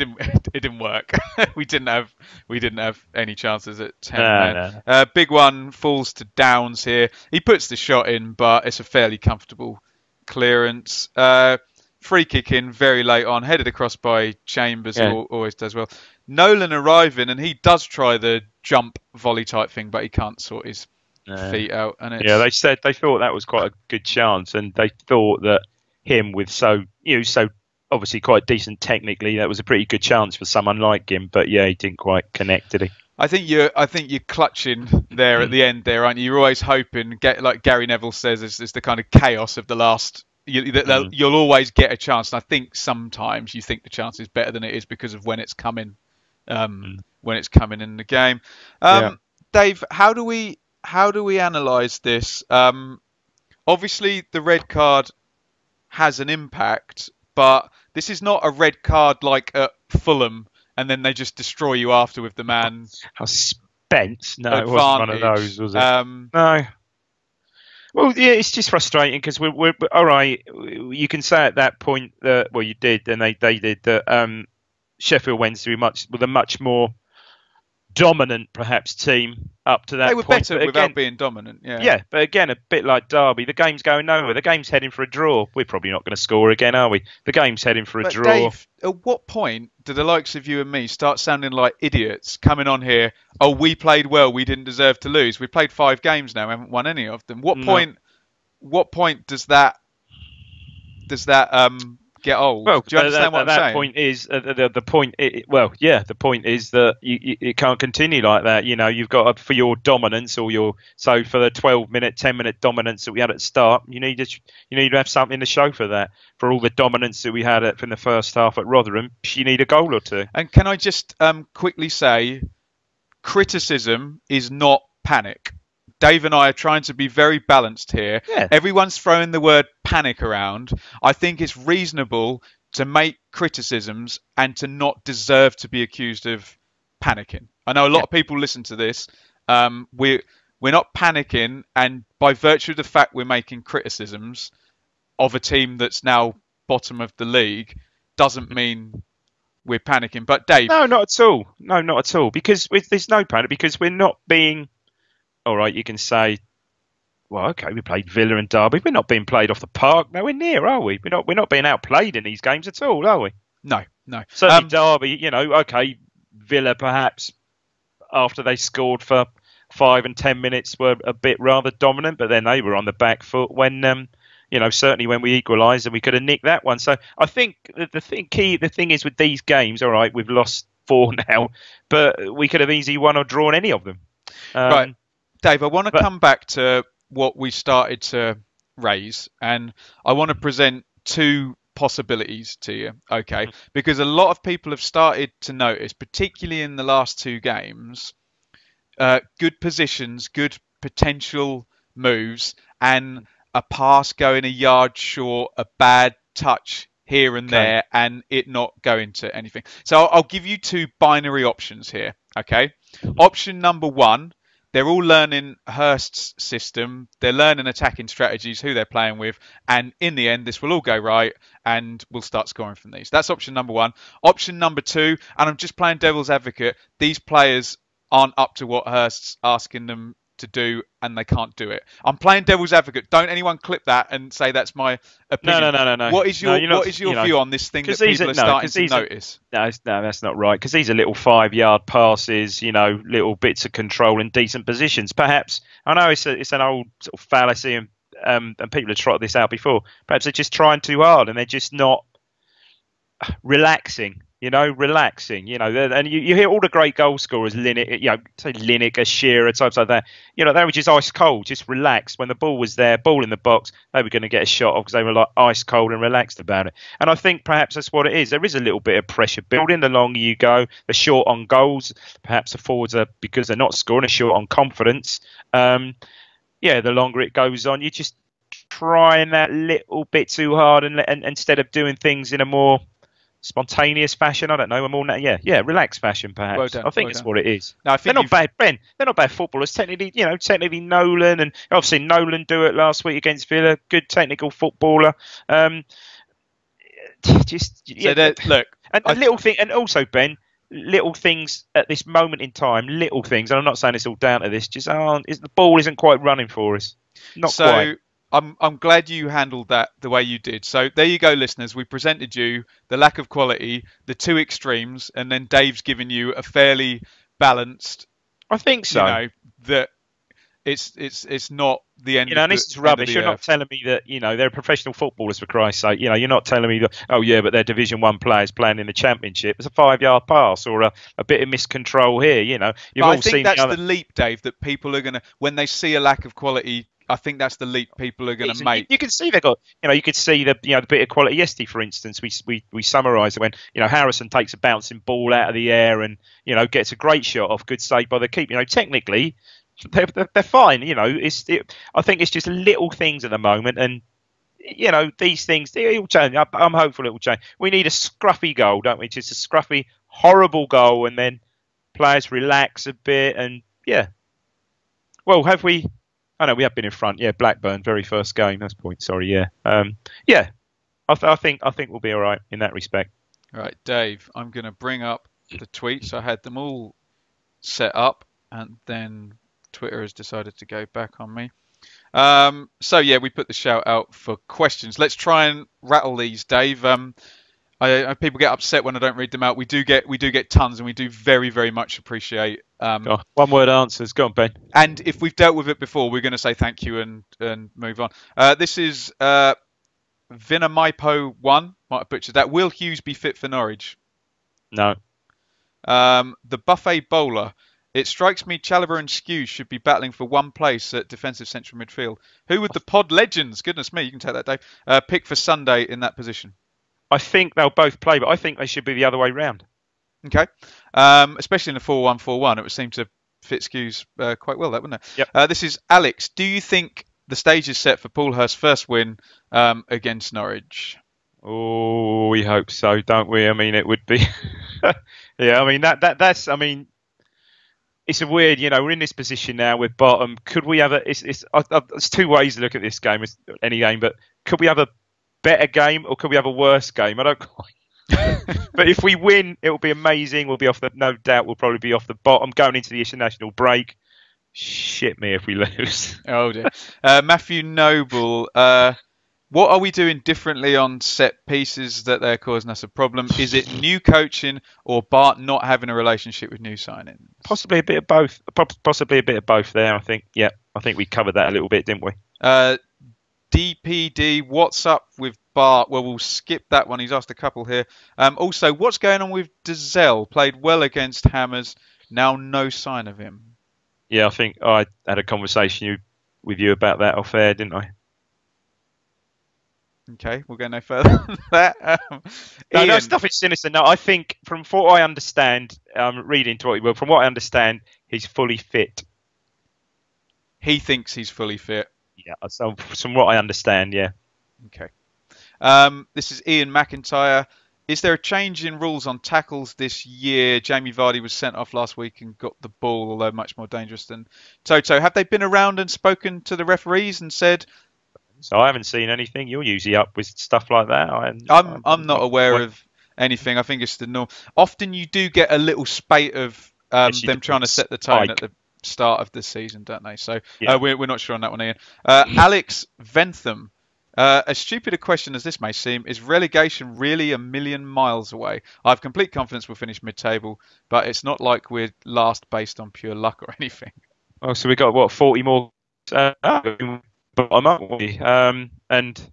didn't work. we didn't have any chances at 10 men. No. Big one falls to Downs here. He puts the shot in, but it's a fairly comfortable clearance. Free kick in very late on, headed across by Chambers, who always does well. Nolan arriving, and he does try the jump volley type thing, but he can't sort his feet out. And they said they thought that was quite a good chance, and they thought that him with so obviously quite decent technically, that was a pretty good chance for someone like him, but he didn't quite connect, did he? I think you're clutching there at the end there, aren't you? You're always hoping, like Gary Neville says, is the kind of chaos of the last. You'll always get a chance, and I think sometimes you think the chance is better than it is because of when it's coming, in the game. Dave, how do we analyse this? Obviously, the red card has an impact, but this is not a red card like at Fulham, and then they just destroy you after with the man. Spence? No, it wasn't one of those, was it? No. Well, yeah, it's just frustrating because we're all right. You can say at that point that you did, and they did that. Sheffield Wednesday with a much more dominant, perhaps, team up to that They were point. better without being dominant. Yeah. Yeah, but again, a bit like Derby, the game's going nowhere. The game's heading for a draw. We're probably not going to score again, are we? The game's heading for a draw. Dave, at what point do the likes of you and me start sounding like idiots coming on here? Oh, we played well. We didn't deserve to lose. We played 5 games now. We haven't won any of them. What point does that get old? Well, do you understand what I'm saying? Point is the point. The point is that it can't continue like that. You know, you've got for your dominance for the 12-minute, 10-minute dominance that we had at the start. You need to have something to show for that. For all the dominance that we had from the first half at Rotherham, you need a goal or two. And can I just quickly say, criticism is not panic. Dave and I are trying to be very balanced here. Yeah. Everyone's throwing the word panic around. I think it's reasonable to make criticisms and to not deserve to be accused of panicking. I know a lot of people listen to this. We're not panicking, and by virtue of the fact we're making criticisms of a team that's now bottom of the league, doesn't mean we're panicking. But Dave, no, not at all. No, not at all. Because there's no panic. Because we're not being. All right, you can say, well, okay, we played Villa and Derby. We're not being played off the park. Nowhere near, are we? We're not being outplayed in these games at all, are we? No. Certainly Derby, okay, Villa perhaps after they scored for 5 and 10 minutes were a bit rather dominant, but then they were on the back foot when, certainly when we equalised and we could have nicked that one. So I think the thing is with these games, all right, we've lost 4 now, but we could have easily won or drawn any of them. Right. Dave, I want to come back to what we started to raise, and I want to present 2 possibilities to you, okay? Because a lot of people have started to notice, particularly in the last 2 games, good positions, good potential moves, and a pass going a yard short, a bad touch here and there, and it not going to anything. So I'll give you 2 binary options here, okay? Option number 1. They're all learning Hurst's system. They're learning attacking strategies, who they're playing with. And in the end, this will all go right and we'll start scoring from these. That's option number 1. Option number 2, and I'm just playing devil's advocate, these players aren't up to what Hurst's asking them to do and they can't do it. I'm playing devil's advocate. Don't anyone clip that and say that's my opinion. No. What is your view on this thing that people are starting to notice? No, that's not right. Because these are little 5-yard passes, little bits of control in decent positions. Perhaps, I know it's an old sort of fallacy and people have trotted this out before. Perhaps they're just trying too hard and they're just not relaxing. Relaxing, and you hear all the great goal scorers, Lineker, Shearer, types like that. They were just ice cold, just relaxed. When the ball was there, ball in the box, they were going to get a shot off because they were like ice cold and relaxed about it. And I think perhaps that's what it is. There is a little bit of pressure building the longer you go. They're short on goals. Perhaps the forwards are, because they're not scoring, are short on confidence. The longer it goes on, you're just trying that little bit too hard and instead of doing things in a more spontaneous fashion, I don't know, a more relaxed fashion perhaps. Well done, I think that's what it is. No, I think they're not bad, Ben. They're not bad footballers. Technically Nolan, and obviously Nolan do it last week against Villa. Good technical footballer. Look, little thing, and also Ben, little things at this moment in time, little things, and I'm not saying it's all down to this. The ball isn't quite running for us. Not quite. I'm glad you handled that the way you did. So there you go, listeners. We presented you the lack of quality, the 2 extremes, and then Dave's given you a fairly balanced. I think so. That it's not the end. And this is rubbish. You're not telling me that they're professional footballers, for Christ's sake. You're not telling me that. Oh yeah, but they're Division 1 players playing in the Championship. It's a 5-yard pass or a bit of miscontrol here. I think that's the leap, Dave. That people are gonna, when they see a lack of quality. I think that's the leap people are going to make. You can see they got, you could see the bit of quality yesterday. For instance, we summarised it when Harrison takes a bouncing ball out of the air and gets a great shot off, good save by the keeper. Technically, they're fine. I think it's just little things at the moment, and these things it'll change. I'm hopeful it will change. We need a scruffy goal, don't we? Just a scruffy, horrible goal, and then players relax a bit, and Well, have we I know we have been in front. Yeah, Blackburn, very first game. That's point. Sorry. Yeah. Yeah. I think we'll be all right in that respect. All right, Dave. I'm going to bring up the tweets. I had them all set up, and then Twitter has decided to go back on me. So yeah, we put the shout out for questions. Let's try and rattle these, Dave. People get upset when I don't read them out. We do get tons, and we do very, very much appreciate. One word answers. Go on, Ben. And if we've dealt with it before, we're going to say thank you and move on. This is Vinamaipo1. Might have butchered that. Will Hughes be fit for Norwich? No. The Buffet Bowler. It strikes me Chalobah and Skew should be battling for one place at defensive central midfield. Who would the pod legends, goodness me, you can take that, Dave, pick for Sunday in that position? I think they'll both play, but I think they should be the other way round. Okay. Especially in the 4-1-4-1, it would seem to fit Skew's quite well, that wouldn't it? Yep. This is Alex. Do you think the stage is set for Poolhurst's first win against Norwich? Oh, we hope so, don't we? I mean, it would be. Yeah, I mean that's. I mean, it's a weird. We're in this position now. We're bottom. Could we have a? There's two ways to look at this game. It's any game, but could we have a better game or could we have a worse game? I don't quite. But if we win, it will be amazing. We'll be off the. No doubt, we'll probably be off the bottom going into the international break. Shit me if we lose. Oh dear. Matthew Noble. What are we doing differently on set pieces that they're causing us a problem? Is it new coaching or Bart not having a relationship with new signings? Possibly a bit of both. Possibly a bit of both there, I think. Yeah, I think we covered that a little bit, didn't we? DPD, what's up with Bart? Well, we'll skip that one. He's asked a couple here. Also, what's going on with Dazelle? Played well against Hammers. Now no sign of him. Yeah, I think I had a conversation with you about that off air, didn't I? Okay, we'll go no further than that. No, it's nothing sinister. No, I think from what I understand, reading to what he will, from what I understand, he's fully fit. He thinks he's fully fit. Yeah, so from what I understand, yeah. Okay. This is Ian McIntyre. Is there a change in rules on tackles this year? Jamie Vardy was sent off last week and got the ball, although much more dangerous than Toto. Have they been around and spoken to the referees and said? So I haven't seen anything. You're usually up with stuff like that. I'm not aware of anything. I think it's the norm. Often you do get a little spate of them trying to set the tone at the start of the season, don't they? So yeah. We're not sure on that one, Ian. Alex Ventham. As stupid a question as this may seem, is relegation really a million miles away? I have complete confidence we'll finish mid-table, but it's not like we're last based on pure luck or anything. Oh, so we got what 40 more bottom up, and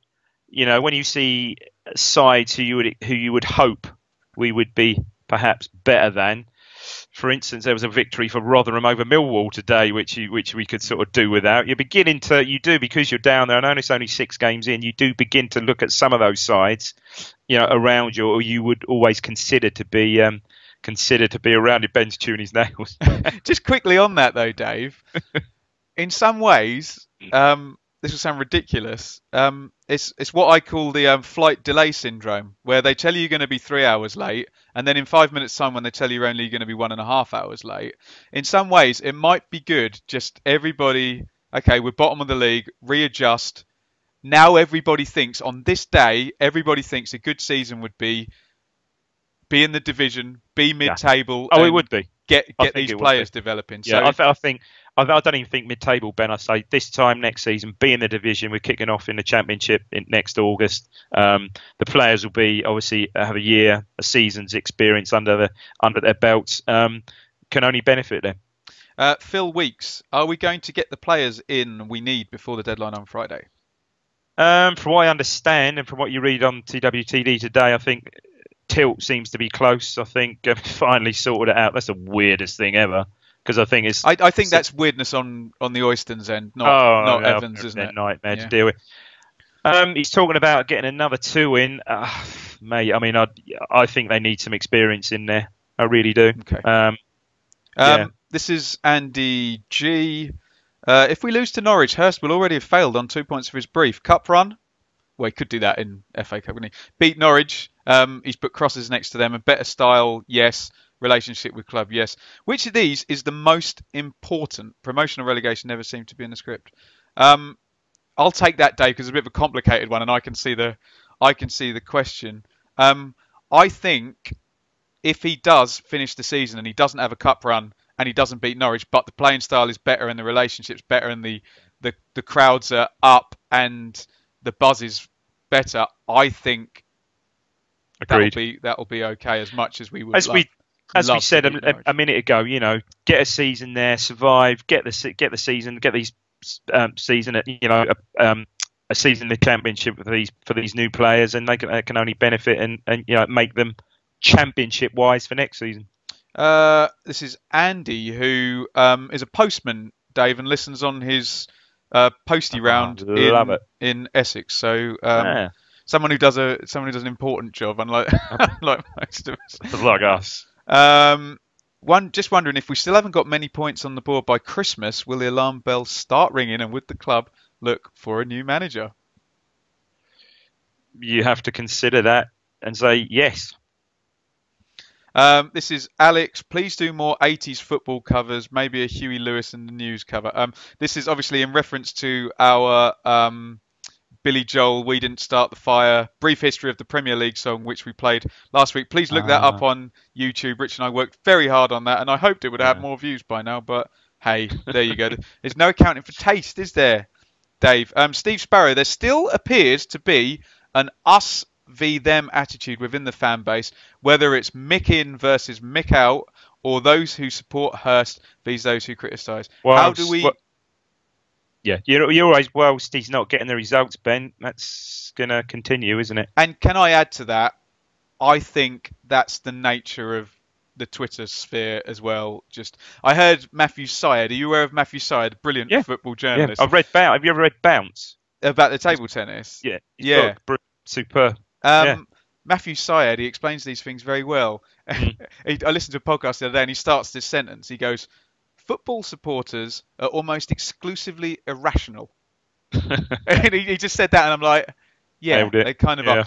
when you see sides who you would hope we would be perhaps better than. For instance, there was a victory for Rotherham over Millwall today, which we could sort of do without. Because you're down there, and I know it's only 6 games in, you do begin to look at some of those sides, around you, or you would always consider to be around. If Ben's tuning his nails. Just quickly on that though, Dave. In some ways, this will sound ridiculous. It's what I call the flight delay syndrome, where they tell you you're going to be 3 hours late, and then in 5 minutes' time, when they tell you you're only going to be 1.5 hours late. In some ways, it might be good. Just everybody, okay, we're bottom of the league, readjust. Now everybody thinks on this day, everybody thinks a good season would be in the division, be mid-table. Yeah. Oh, it would be. Get these players developing. Yeah, so, I don't even think mid-table, Ben. I say this time next season, be in the division. We're kicking off in the Championship next August. The players will be obviously have a season's experience under their belts. Can only benefit them. Phil Weeks, are we going to get the players in we need before the deadline on Friday? From what I understand and from what you read on TWTD today, I think Tilt seems to be close. I think finally sorted it out. That's the weirdest thing ever. Because I think it's. I think that's weirdness on the Oyston's end, not Evans, isn't it? Nightmare to deal with. He's talking about getting another 2 in, mate. I mean, I think they need some experience in there. I really do. Okay. This is Andy G. If we lose to Norwich, Hurst will already have failed on 2 points of his brief. Cup run. Well, he could do that in FA Cup, wouldn't he? Beat Norwich. He's put crosses next to them. A better style, yes. Relationship with club, yes. Which of these is the most important? Promotion or relegation never seemed to be in the script. I'll take that, Dave, because it's a bit of a complicated one, and I can see the question. I think if he does finish the season and he doesn't have a cup run and he doesn't beat Norwich, but the playing style is better and the relationship's better and the crowds are up and the buzz is better, I think that'll be okay, as much as we would. As we said a minute ago, get a season there, survive, get the season, get these season at a season in the championship for these new players, and they can only benefit and make them championship wise for next season. This is Andy, who is a postman, Dave, and listens on his postie round in Essex. So someone who does an important job, unlike most of us, like us. Just wondering, if we still haven't got many points on the board by Christmas, will the alarm bells start ringing, and would the club look for a new manager? You have to consider that and say yes. This is Alex. Please do more 80s football covers, maybe a Huey Lewis and the News cover. This is obviously in reference to our Billy Joel, We Didn't Start the Fire, Brief History of the Premier League song, which we played last week. Please look that up on YouTube. Rich and I worked very hard on that, and I hoped it would have more views by now, but hey, there you go. There's no accounting for taste, is there, Dave? Steve Sparrow, there still appears to be an us v them attitude within the fan base, whether it's Mick in versus Mick out, or those who support Hurst versus those who criticise. How do we... Yeah, you're always, whilst he's not getting the results, Ben, that's going to continue, isn't it? And can I add to that? I think that's the nature of the Twitter sphere as well. I heard Matthew Syed. Are you aware of Matthew Syed? Brilliant football journalist. Yeah, I've read Bounce. Have you ever read Bounce? About the table tennis? Yeah. Superb. Matthew Syed, he explains these things very well. I listened to a podcast the other day, and he starts this sentence. He goes, "Football supporters are almost exclusively irrational." And he just said that, and I'm like, yeah, they kind of are.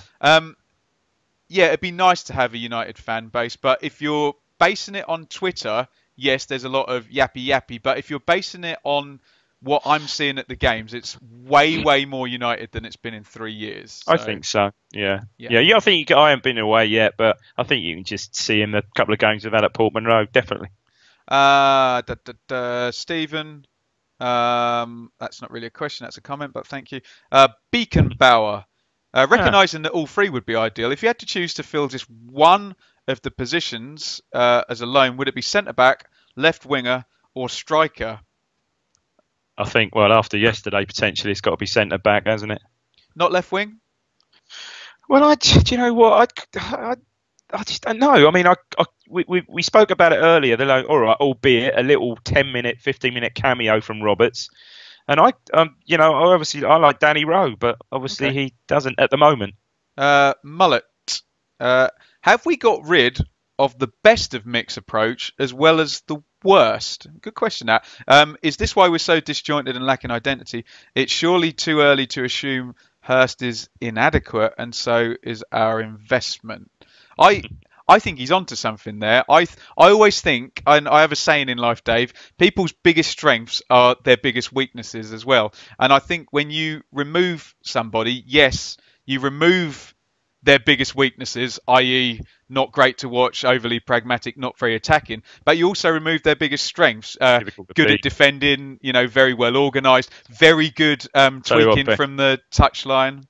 It'd be nice to have a United fan base, but if you're basing it on Twitter, yes, there's a lot of yappy. But if you're basing it on what I'm seeing at the games, it's way more United than it's been in 3 years. So. I think so. Yeah. I think I haven't been away yet, but I think you can just see him a couple of games we've had at Portman Road, definitely. Stephen, that's not really a question, that's a comment, but thank you. Beaconbauer, recognising that all three would be ideal. If you had to choose to fill just one of the positions as a loan, would it be centre back, left winger, or striker? I think, after yesterday, potentially it's got to be centre back, hasn't it? Not left wing? Well, do you know what? I just don't know. I mean, we spoke about it earlier. They're like, all right, albeit a little 10-minute, 15-minute cameo from Roberts. And I like Danny Rowe, but obviously he doesn't at the moment. Mullet, have we got rid of the best of Mick's approach as well as the worst? Good question, that. Is this why we're so disjointed and lacking identity? It's surely too early to assume Hurst is inadequate, and so is our investment. I think he's onto something there. I always think, and I have a saying in life, Dave, people's biggest strengths are their biggest weaknesses as well. And I think when you remove somebody, yes, you remove their biggest weaknesses, i.e. not great to watch, overly pragmatic, not very attacking, but you also remove their biggest strengths. Good at defending, very well organised, very good tweaking from the touchline.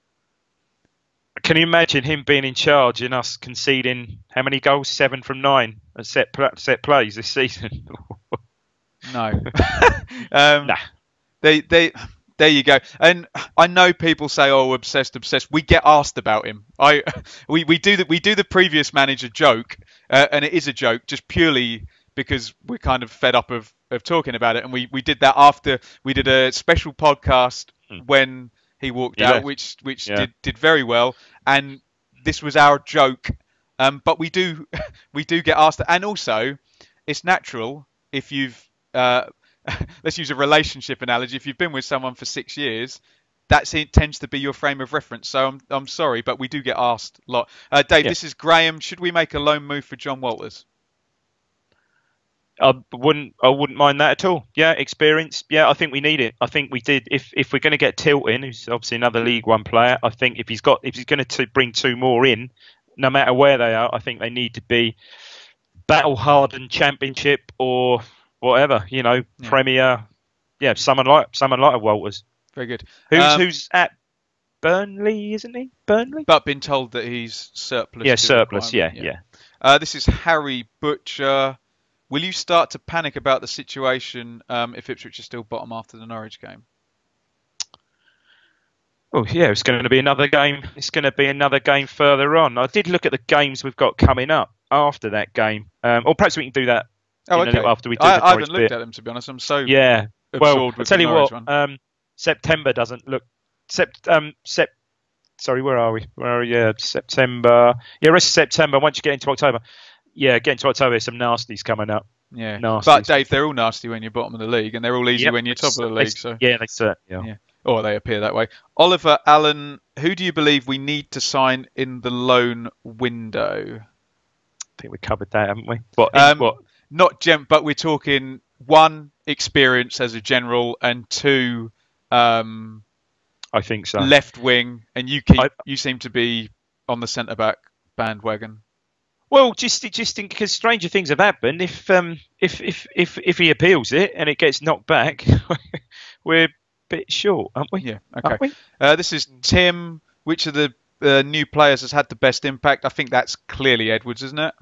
Can you imagine him being in charge and us conceding how many goals? 7 from 9 at set plays this season? No. Nah. There you go. And I know people say, "Oh, obsessed." We get asked about him. We do the previous manager joke, and it is a joke just purely because we're kind of fed up of talking about it. And we did that after we did a special podcast when he walked out, which did very well. And this was our joke. But we do get asked, and also it's natural if you've let's use a relationship analogy. If you've been with someone for 6 years, that tends to be your frame of reference. So I'm sorry, but we do get asked a lot. Dave, This is Graham. Should we make a loan move for John Walters? I wouldn't mind that at all. Yeah, experience. Yeah, I think we need it. I think we did. If we're going to get Tilton, who's obviously another League One player, I think if he's going to bring two more in, no matter where they are, I think they need to be battle hardened Championship or whatever. Premier. Yeah, someone like a Walters. Very good. Who's at Burnley, isn't he? Burnley. But been told that he's surplus. Yeah, surplus. Yeah. This is Harry Butcher. Will you start to panic about the situation if Ipswich is still bottom after the Norwich game? Oh yeah, it's going to be another game. It's going to be another game further on. I did look at the games we've got coming up after that game, or perhaps we can do that. After we do the Norwich I haven't looked bit. at them, to be honest. I'm so Well, with I'll tell you Norwich what. one. September doesn't look. Sorry, where are we? Yeah, September. Yeah, rest of September. Once you get into October. Yeah, get into October. There's some nasties coming up. Yeah, nasties. But Dave, they're all nasty when you're bottom of the league, and they're all easy when you're top of the league. So yeah, they certainly. Yeah. Or they appear that way. Oliver Allen, who do you believe we need to sign in the loan window? I think we covered that, haven't we? What? Not but we're talking one, experience as a general, and two, I think so. Left wing, and you seem to be on the centre back bandwagon. Well, just because stranger things have happened. If he appeals it and it gets knocked back, we're a bit short, aren't we? Yeah. Okay. This is Tim. Which of the new players has had the best impact? I think that's clearly Edwards, isn't it?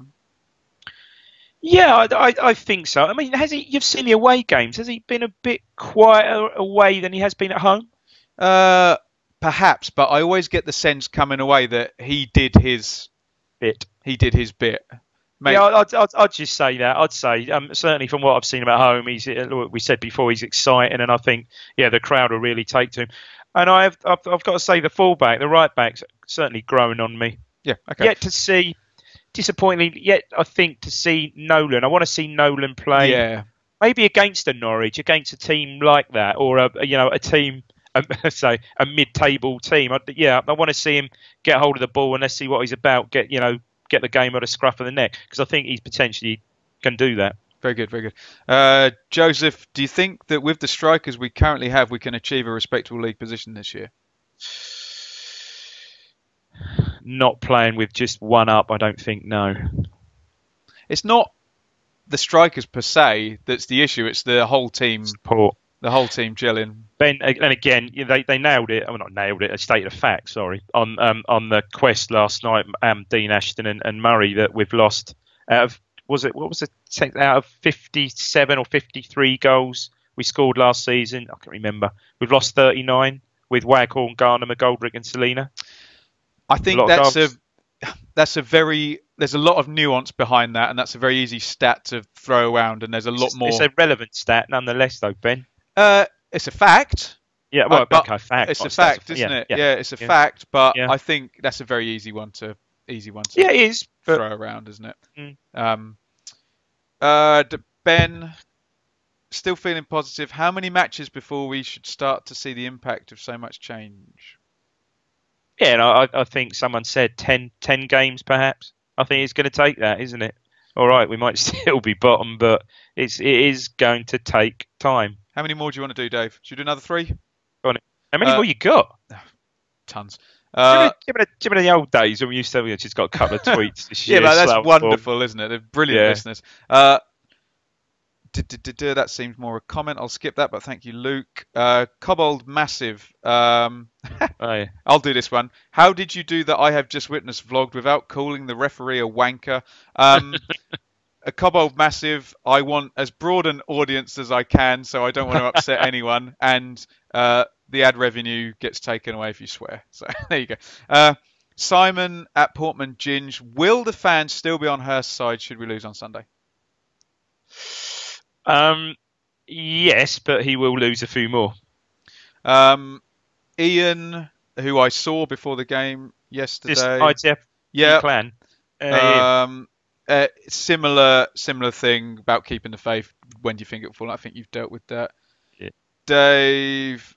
Yeah, I think so. I mean, you've seen the away games. Has he been a bit quieter away than he has been at home? Perhaps, but I always get the sense coming away that he did his bit. Mate. Yeah, I'd just say that. I'd say certainly from what I've seen him at home, we said before, he's exciting, and I think the crowd will really take to him. And I've got to say the right back's certainly growing on me. Yeah. Okay. Yet to see. Disappointingly, yet I think to see Nolan. I want to see Nolan play. Yeah. Maybe against a Norwich, against a team like that, or a team, say a mid-table team. I want to see him get hold of the ball and let's see what he's about. Get the game at a scruff of the neck, because I think he's potentially can do that. Very good, very good. Joseph, do you think that with the strikers we currently have, we can achieve a respectable league position this year? Not playing with just one up, I don't think. No, it's not the strikers per se that's the issue. It's the whole team support, the whole team gelling. Ben, and again, they nailed it. Well, not nailed it. A state of fact. Sorry, on the quest last night, Dean Ashton and Murray, that we've lost out of out of 57 or 53 goals we scored last season. I can't remember. We've lost 39 with Waghorn, Garner, McGoldrick, and Selina. I think there's a lot of nuance behind that, and that's a very easy stat to throw around, and there's a lot more. It's a relevant stat nonetheless, though, Ben. It's a fact. Yeah, well, okay, fact. It's a fact, isn't it? Yeah, it's a fact, but I think that's a very easy one to it is, throw around, isn't it? Ben, still feeling positive. How many matches before we should start to see the impact of so much change? Yeah, and I think someone said 10 games perhaps. I think it's going to take that, isn't it? All right, we might still be bottom, but it is going to take time. How many more do you want to do, Dave? Should we do another 3? Go on. How many more you got? Tons. Do you remember the old days when we used to have just got a couple of tweets this year? Yeah, but that's wonderful, isn't it? They're brilliant listeners. That seems more a comment. I'll skip that, but thank you, Luke. Cobbold Massive. I'll do this one. How did you do that I have just witnessed vlogged without calling the referee a wanker? A Cobbold Massive, I want as broad an audience as I can, so I don't want to upset anyone. And the ad revenue gets taken away if you swear. So there you go. Simon at Portman Ginge. Will the fans still be on her side should we lose on Sunday? Yes, but he will lose a few more. Ian, who I saw before the game yesterday. This ITF clan. Similar thing about keeping the faith. When do you think it will fall? I think you've dealt with that. Yeah. Dave,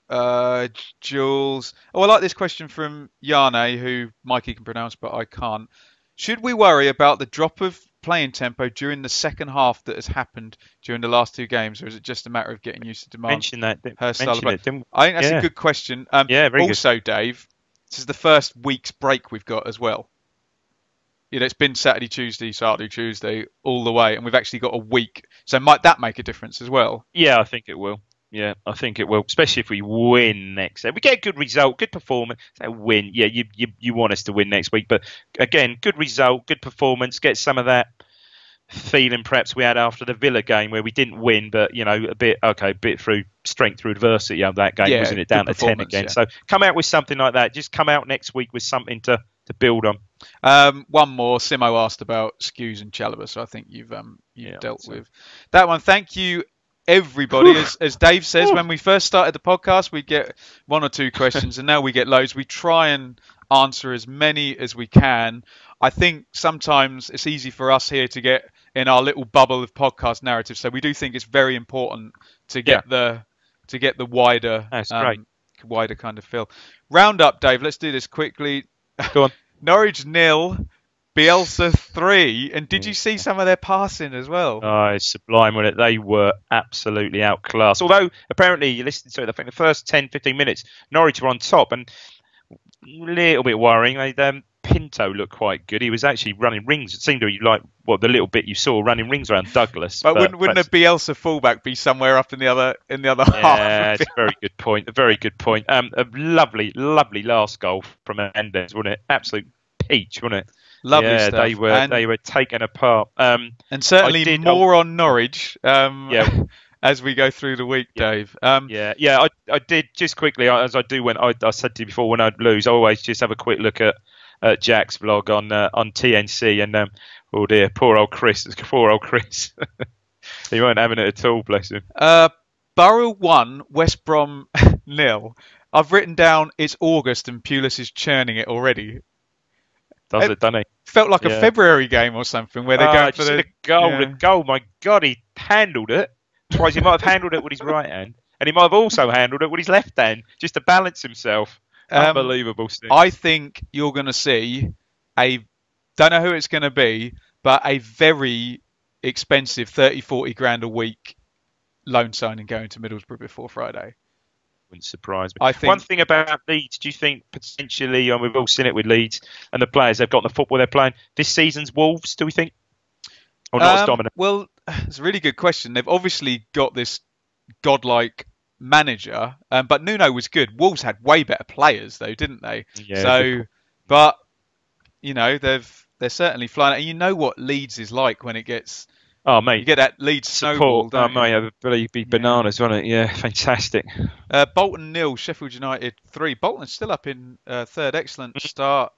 Jules. Oh, I like this question from Yarne, who Mikey can pronounce, but I can't. Should we worry about the drop of playing tempo during the second half that has happened during the last two games, or is it just a matter of getting used to demand? Mention that. Her style of play? Didn't, I think that's yeah. a good question. Yeah, very also, good. Dave, this is the first week's break we've got as well. You know, it's been Saturday, Tuesday, all the way, and we've actually got a week. So might that make a difference as well? Yeah, I think it will. Yeah, I think it will, especially if we win next. We get a good result, good performance. So win. Yeah, you want us to win next week, but again, good result, good performance. Get some of that feeling perhaps we had after the Villa game where we didn't win, but you know, a bit through strength through adversity of that game, wasn't it? Down to 10 again. Yeah. So come out with something like that. Just come out next week with something to build on. One more. Simo asked about Skews and Chalobah, so I think you've dealt with that one. Thank you, everybody. As Dave says, when we first started the podcast, we get one or two questions, and now we get loads. We try and answer as many as we can. I think sometimes it's easy for us here to get in our little bubble of podcast narrative, so we do think it's very important to get the wider wider kind of feel. Roundup, Dave. Let's do this quickly. Go on. Norwich 0, Bielsa 3, and did you see some of their passing as well? Oh, it's sublime, wasn't it? They were absolutely outclassed. Although, apparently, you listened to it, I think the first 10, 15 minutes, Norwich were on top, and a little bit worrying. Pinto looked quite good. He was actually running rings. It seemed to be like the little bit you saw running rings around Douglas. But wouldn't a Bielsa fullback be somewhere up in the other half? Yeah, it's a very good point. A very good point. A lovely last goal from Mendes, wasn't it? Absolute peach, wasn't it? Lovely stuff. They were taken apart. And certainly more on Norwich. As we go through the week, Dave. I did just quickly, as I do when I said to you before, when I'd lose, I always just have a quick look at Jack's vlog on TNC, and oh dear, poor old Chris. He won't having it at all, bless him. Borough 1, West Brom 0. I've written down it's August and Pulis is churning it already. Doesn't he? Felt like a February game or something where they're going for the goal. Yeah. The goal, my God, he handled it twice. He might have handled it with his right hand, and he might have also handled it with his left hand just to balance himself. Unbelievable stuff. I think you're going to see don't know who it's going to be, but a very expensive 30-40 grand a week loan signing going to Middlesbrough before Friday. Wouldn't surprise me. I think, one thing about Leeds, do you think potentially, and we've all seen it with Leeds and the players, they've got the football they're playing, this season's Wolves, do we think? Or not as dominant? Well, it's a really good question. They've obviously got this godlike manager, but Nuno was good. Wolves had way better players though, didn't they? Yeah, so, but you know, they're certainly flying. And you know what Leeds is like when it gets. Oh mate, you get that Leeds snowball. Oh mate, it'd be bananas, wouldn't it? Yeah, fantastic. Bolton 0, Sheffield United 3. Bolton is still up in third. Excellent start.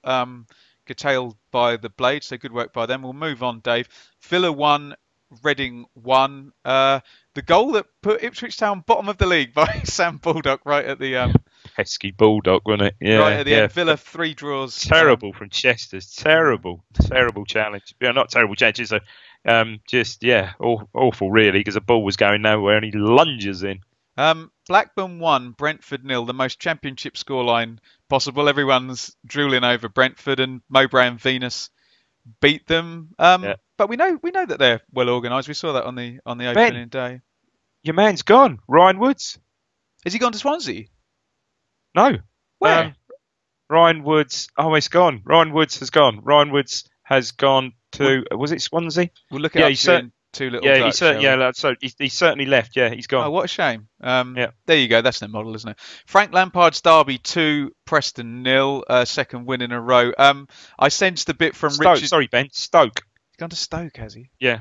Curtailed by the Blades, so good work by them. We'll move on, Dave. Villa 1, Reading 1. The goal that put Ipswich Town bottom of the league by Sam Baldock right at the pesky Baldock, wasn't it? Yeah, right at the end. Villa 3 draws. Terrible from Chester's. Terrible challenge. Yeah, not terrible challenges. Awful really, because the ball was going nowhere and he lunges in. Blackburn 1, Brentford 0. The most championship scoreline possible. Everyone's drooling over Brentford, and Mowbray and Venus beat them. But we know that they're well organised. We saw that on the opening day. Your man's gone, Ryan Woods. Has he gone to Swansea? No. Where? Ryan Woods. Oh, he's gone. Ryan Woods has gone. Ryan Woods has gone to. Was it Swansea? We'll look at two little. Yeah, he's certainly left. Yeah, he's gone. Oh, what a shame. There you go. That's their model, isn't it? Frank Lampard's Derby 2, Preston 0. Second win in a row. I sensed a bit from Richard. Sorry, Ben. Stoke. He's gone to Stoke, has he? Yeah.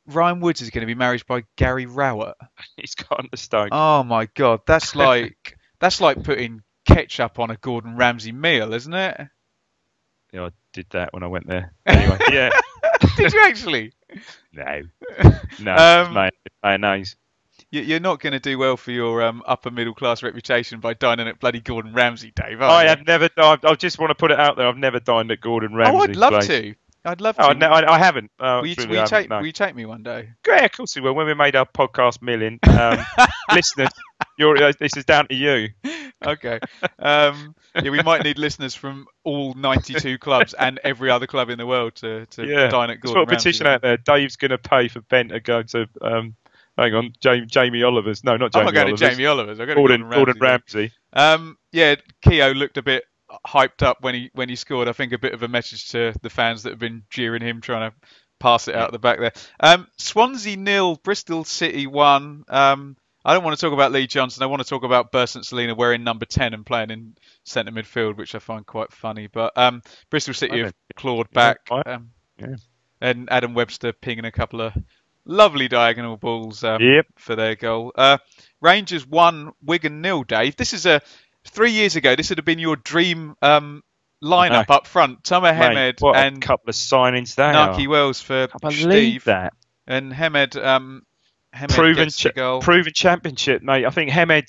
Ryan Woods is going to be married by Gary Rowett. He's gone to Stoke. Oh my God, that's like putting ketchup on a Gordon Ramsay meal, isn't it? Yeah, I did that when I went there. Anyway, yeah. Did you actually? No. It's mayonnaise. You're not going to do well for your upper middle class reputation by dining at bloody Gordon Ramsay, Dave. I have never dined. I just want to put it out there. I've never dined at Gordon Ramsay. Oh, I'd love to. I'd love to. Oh, no, I haven't. Will you take me one day? Yeah, of course we will. When we made our podcast million, listeners, this is down to you. Okay. Yeah, we might need listeners from all 92 clubs and every other club in the world to dine at Let's Gordon put a petition Ramsay. out there. Dave's going to pay for Ben to go to, hang on, Jamie Oliver's. No, not I'm Jamie not going Oliver's. to Jamie Oliver's. I've got to Gordon Ramsay. Yeah, Keogh looked a bit hyped up when he scored. I think a bit of a message to the fans that have been jeering him, trying to pass it out the back there. Swansea 0, Bristol City 1. I don't want to talk about Lee Johnson. I want to talk about Bersant Salina wearing number 10 and playing in centre midfield, which I find quite funny. But Bristol City have clawed back. And Adam Webster pinging a couple of lovely diagonal balls for their goal. Rangers 1, Wigan 0, Dave. This is 3 years ago. This would have been your dream lineup up front. Tomer Hemed and a couple of signings there. Naki Wells for Steve. That. And Hemed proven championship, mate. I think Hemed,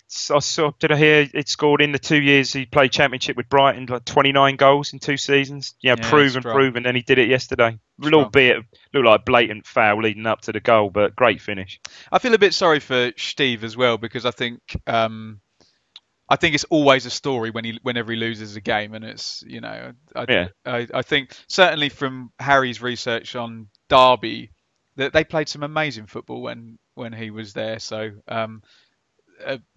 did I hear it scored in the 2 years he played championship with Brighton, like 29 goals in 2 seasons. Yeah, proven. And he did it yesterday. Albeit looked like a blatant foul leading up to the goal, but great finish. I feel a bit sorry for Steve as well, because I think it's always a story whenever he loses a game, and it's I think certainly from Harry's research on Derby that they played some amazing football when he was there. So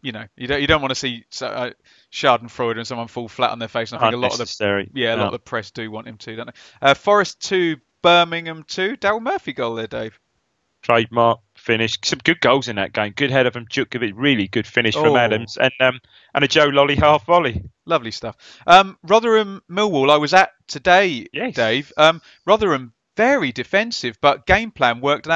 you don't want to see Schadenfreude and someone fall flat on their face. And I think a lot of the press do want him to, don't they? Forest 2, Birmingham 2. Daryl Murphy goal there, Dave. Trademark finish. Some good goals in that game. Good header from Djukovic. Really good finish from Adams. And a Joe Lolly half volley. Lovely stuff. Rotherham Millwall I was at today, Dave. Rotherham very defensive, but game plan worked an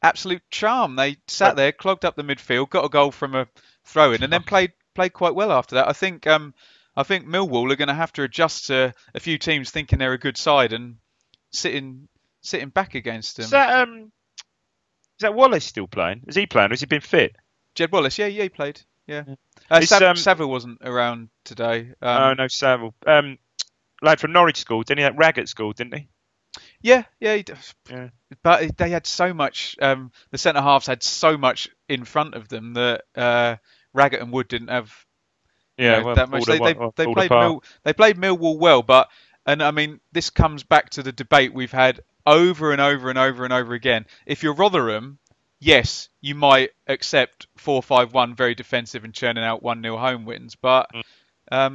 absolute charm. They sat there, clogged up the midfield, got a goal from a throw-in, and then played quite well after that. I think Millwall are going to have to adjust to a few teams thinking they're a good side and sitting back against them. Is that Wallace still playing? Is he playing, or has he been fit? Jed Wallace, yeah, he played. Yeah. Saville wasn't around today. No, Saville. Lad from Norwich scored, didn't he? That Raggett scored, didn't he? Yeah, he does. Yeah. But they had so much. The centre halves had so much in front of them that Raggett and Wood didn't have. That much. They played Millwall well, but I mean this comes back to the debate we've had over and over and over and over again. If you're Rotherham, yes, you might accept 4-5-1 very defensive and churning out 1-0 home wins, but I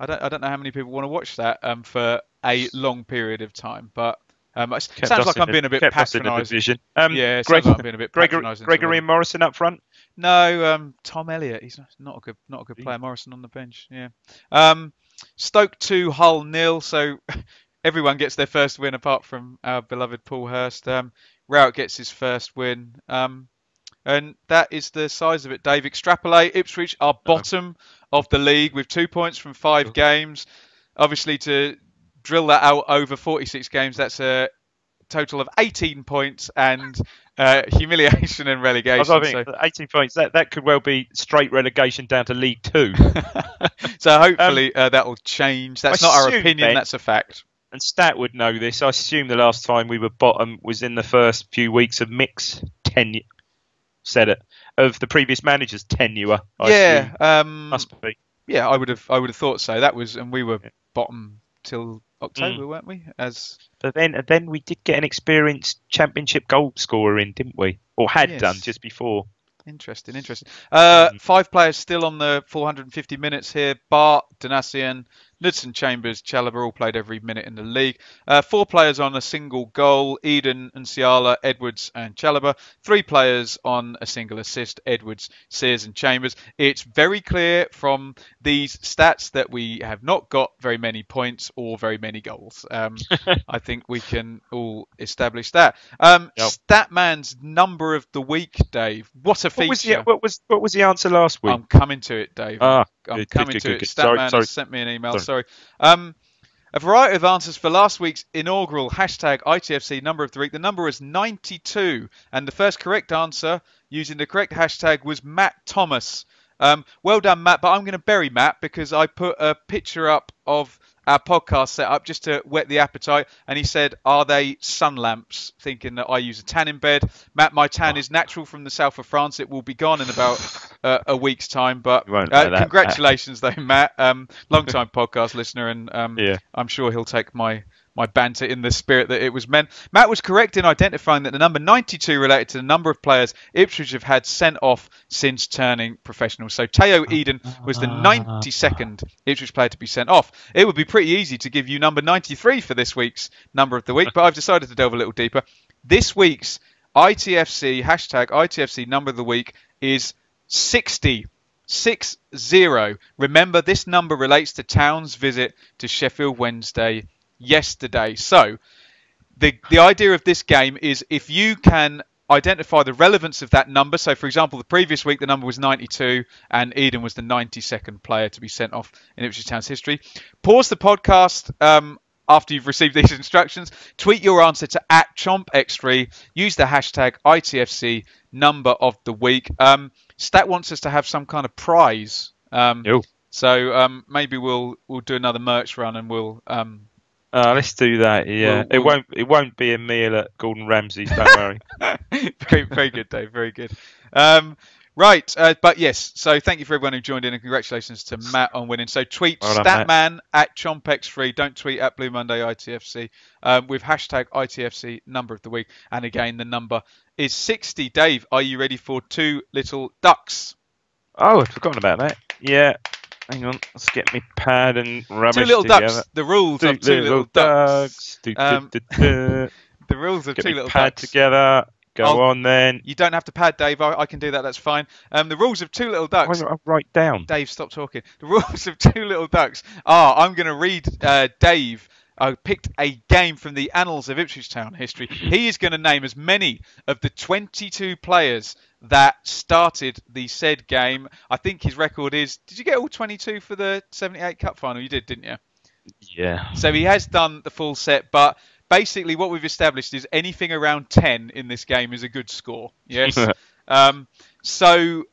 don't know how many people want to watch that for a long period of time. But it sounds like I'm being a bit patronising. Yeah, sounds like I'm being a bit patronising. Gregory and Morrison up front. No, Tom Elliott. He's not a good player. Morrison on the bench. Yeah. Stoke 2, Hull 0. So everyone gets their first win apart from our beloved Paul Hurst. Rowett gets his first win. And that is the size of it, Dave. Extrapolate. Ipswich are bottom of the league with 2 points from 5 games. Obviously, to drill that out over 46 games, that's a total of 18 points and humiliation and relegation. I think 18 points, that could well be straight relegation down to League 2. So hopefully that will change. That's not our opinion, that's a fact. And Stat would know this. I assume the last time we were bottom was in the first few weeks of Mick's tenure. Said it. Of the previous manager's tenure. Must be. Yeah, I would have thought so. That was, and we were bottom till October, weren't we? But then we did get an experienced championship goal scorer in, didn't we? Or had done just before. Interesting. 5 players still on the 450 minutes here. Bart, Donasian, Knudsen, Chambers, Chalobah all played every minute in the league. 4 players on a single goal. Eden and Ciala, Edwards and Chalobah. 3 players on a single assist. Edwards, Sears and Chambers. It's very clear from these stats that we have not got very many points or very many goals. I think we can all establish that. Statman's number of the week, Dave. What a feature. What was the answer last week? I'm coming to it, Dave. I'm coming to it. Statman has sent me an email. Sorry. A variety of answers for last week's inaugural hashtag ITFC number of the week. The number was 92, and the first correct answer using the correct hashtag was Matt Thomas. Well done, Matt. But I'm going to bury Matt because I put a picture up of our podcast setup just to whet the appetite. And he said, "Are they sun lamps?" Thinking that I use a tanning bed. Matt, my tan is natural from the south of France. It will be gone in about a week's time. But congratulations, though, Matt. Long-time podcast listener, and I'm sure he'll take my banter in the spirit that it was meant. Matt was correct in identifying that the number 92 related to the number of players Ipswich have had sent off since turning professional. So Teo Eden was the 92nd Ipswich player to be sent off. It would be pretty easy to give you number 93 for this week's number of the week, but I've decided to delve a little deeper. This week's ITFC, hashtag ITFC number of the week is 60. 60. Remember, this number relates to Town's visit to Sheffield Wednesday yesterday. So the idea of this game is if you can identify the relevance of that number. So for example, the previous week the number was 92 and Eden was the 92nd player to be sent off in Ipswich Town's history. Pause the podcast after you've received these instructions. Tweet your answer to @chompx3. Use the hashtag ITFC number of the week. Stat wants us to have some kind of prize. So maybe we'll do another merch run and we'll let's do that. Yeah, it won't be a meal at Gordon Ramsay's. Don't worry. Very good, Dave. Very good. Right, but yes. So thank you for everyone who joined in, and congratulations to Matt on winning. So tweet Statman @chompx3. Don't tweet @Blue Monday ITFC with hashtag ITFC number of the week. And again, the number is 60. Dave, are you ready for Two Little Ducks? Oh, I'd forgotten about that. Yeah. Hang on, let's get me pad and rubbish Two Little together. Ducks. The rules of Two Little Ducks. The rules of get Two me Little pad Ducks. Go on then. You don't have to pad, Dave. I can do that. That's fine. The rules of Two Little Ducks. I'll write down. Dave, stop talking. The rules of Two Little Ducks are, I'm going to read Dave. I picked a game from the annals of Ipswich Town history. He is going to name as many of the 22 players that started the said game. I think his record is... Did you get all 22 for the 78 Cup final? You did, didn't you? Yeah. So he has done the full set, but basically what we've established is anything around 10 in this game is a good score. Yes. So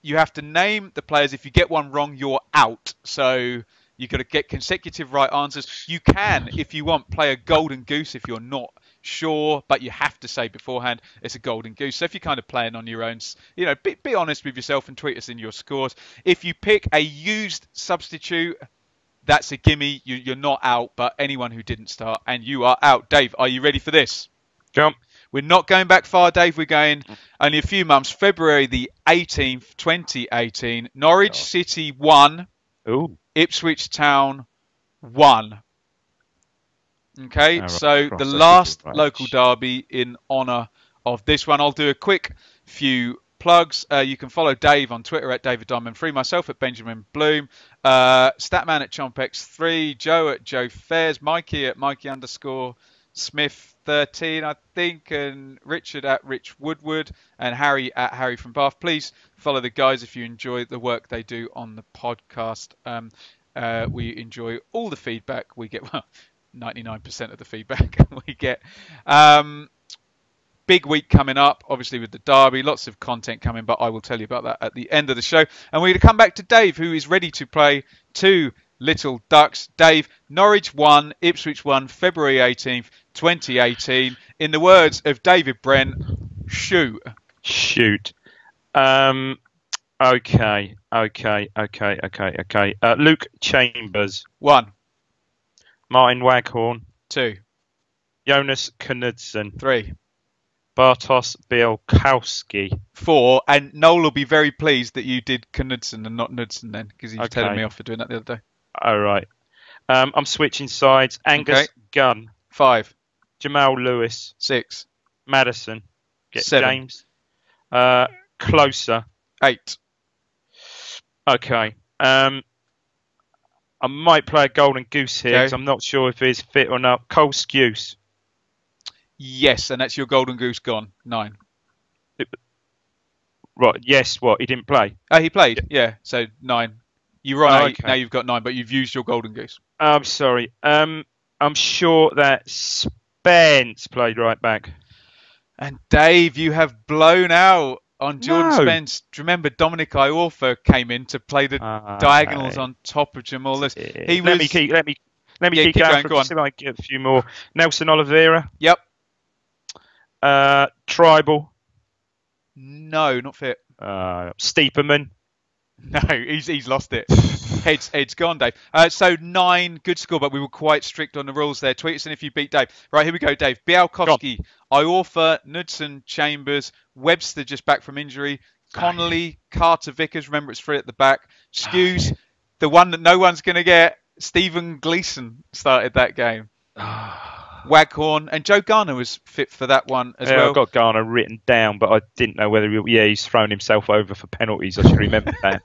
you have to name the players. If you get one wrong, you're out. So you've got to get consecutive right answers. You can, if you want, play a golden goose if you're not sure, but you have to say beforehand it's a golden goose. So if you're kind of playing on your own, be honest with yourself and tweet us in your scores. If you pick a used substitute, that's a gimme. You're not out, but anyone who didn't start, and you are out. Dave, are you ready for this? Jump. We're not going back far, Dave. We're going only a few months. February the 18th, 2018. Norwich City 1. Ooh. Ipswich Town 1. Okay, right. so the last local derby in honour of this one. I'll do a quick few plugs. You can follow Dave on Twitter @DavidDiamond3, myself @Benjamin Bloom, Statman @ChompX3, Joe @JoeFairs, Mikey @Mikey_Smith13, I think, and Richard @RichWoodward, and Harry @Harry from Bath. Please follow the guys if you enjoy the work they do on the podcast. We enjoy all the feedback we get. Well, 99% of the feedback we get. Big week coming up, obviously, with the derby. Lots of content coming, but I will tell you about that at the end of the show. And we're going to come back to Dave, who is ready to play Two Little Ducks. Dave, Norwich 1, Ipswich 1, February 18th, 2018. In the words of David Brent, shoot. Okay. Luke Chambers. 1. Martin Waghorn. 2. Jonas Knudsen. 3. Bartosz Bielkowski. 4. And Noel will be very pleased that you did Knudsen and not Knudsen then, because he was telling me off for doing that the other day. All right. I'm switching sides. Angus Gunn. 5. Jamal Lewis. 6. Madison. 7. James. Closer. 8. Okay. I might play a golden goose here because I'm not sure if he's fit or not. Cole Skuse. Yes, and that's your golden goose gone. 9. Right. Yes. What? He didn't play. Oh, he played. Yeah. So 9. You're on 8. Okay. Now you've got 9, but you've used your golden goose. I'm sorry. I'm sure that Spence played right back. And Dave, you have blown out on Jordan No. Spence. Do you remember Dominic Iorfa came in to play the diagonals on top of Jamal Lewis? He Let was. me keep going. Go on. See if I can get a few more. Nelson Oliveira. Yep. Tribal. No, not fit. Steeperman. No, he's lost it. Head's gone, Dave. So 9, good score, but we were quite strict on the rules there. Tweet us in if you beat Dave. Right, here we go, Dave. Bialkowski, Iorfa, Knudsen, Chambers, Webster just back from injury, Connolly, Carter, Vickers. Remember, it's 3 at the back. Skews, the one that no one's going to get. Stephen Gleeson started that game. Waghorn, and Joe Garner was fit for that one as well. I've got Garner written down, but I didn't know whether he's thrown himself over for penalties. I should remember that.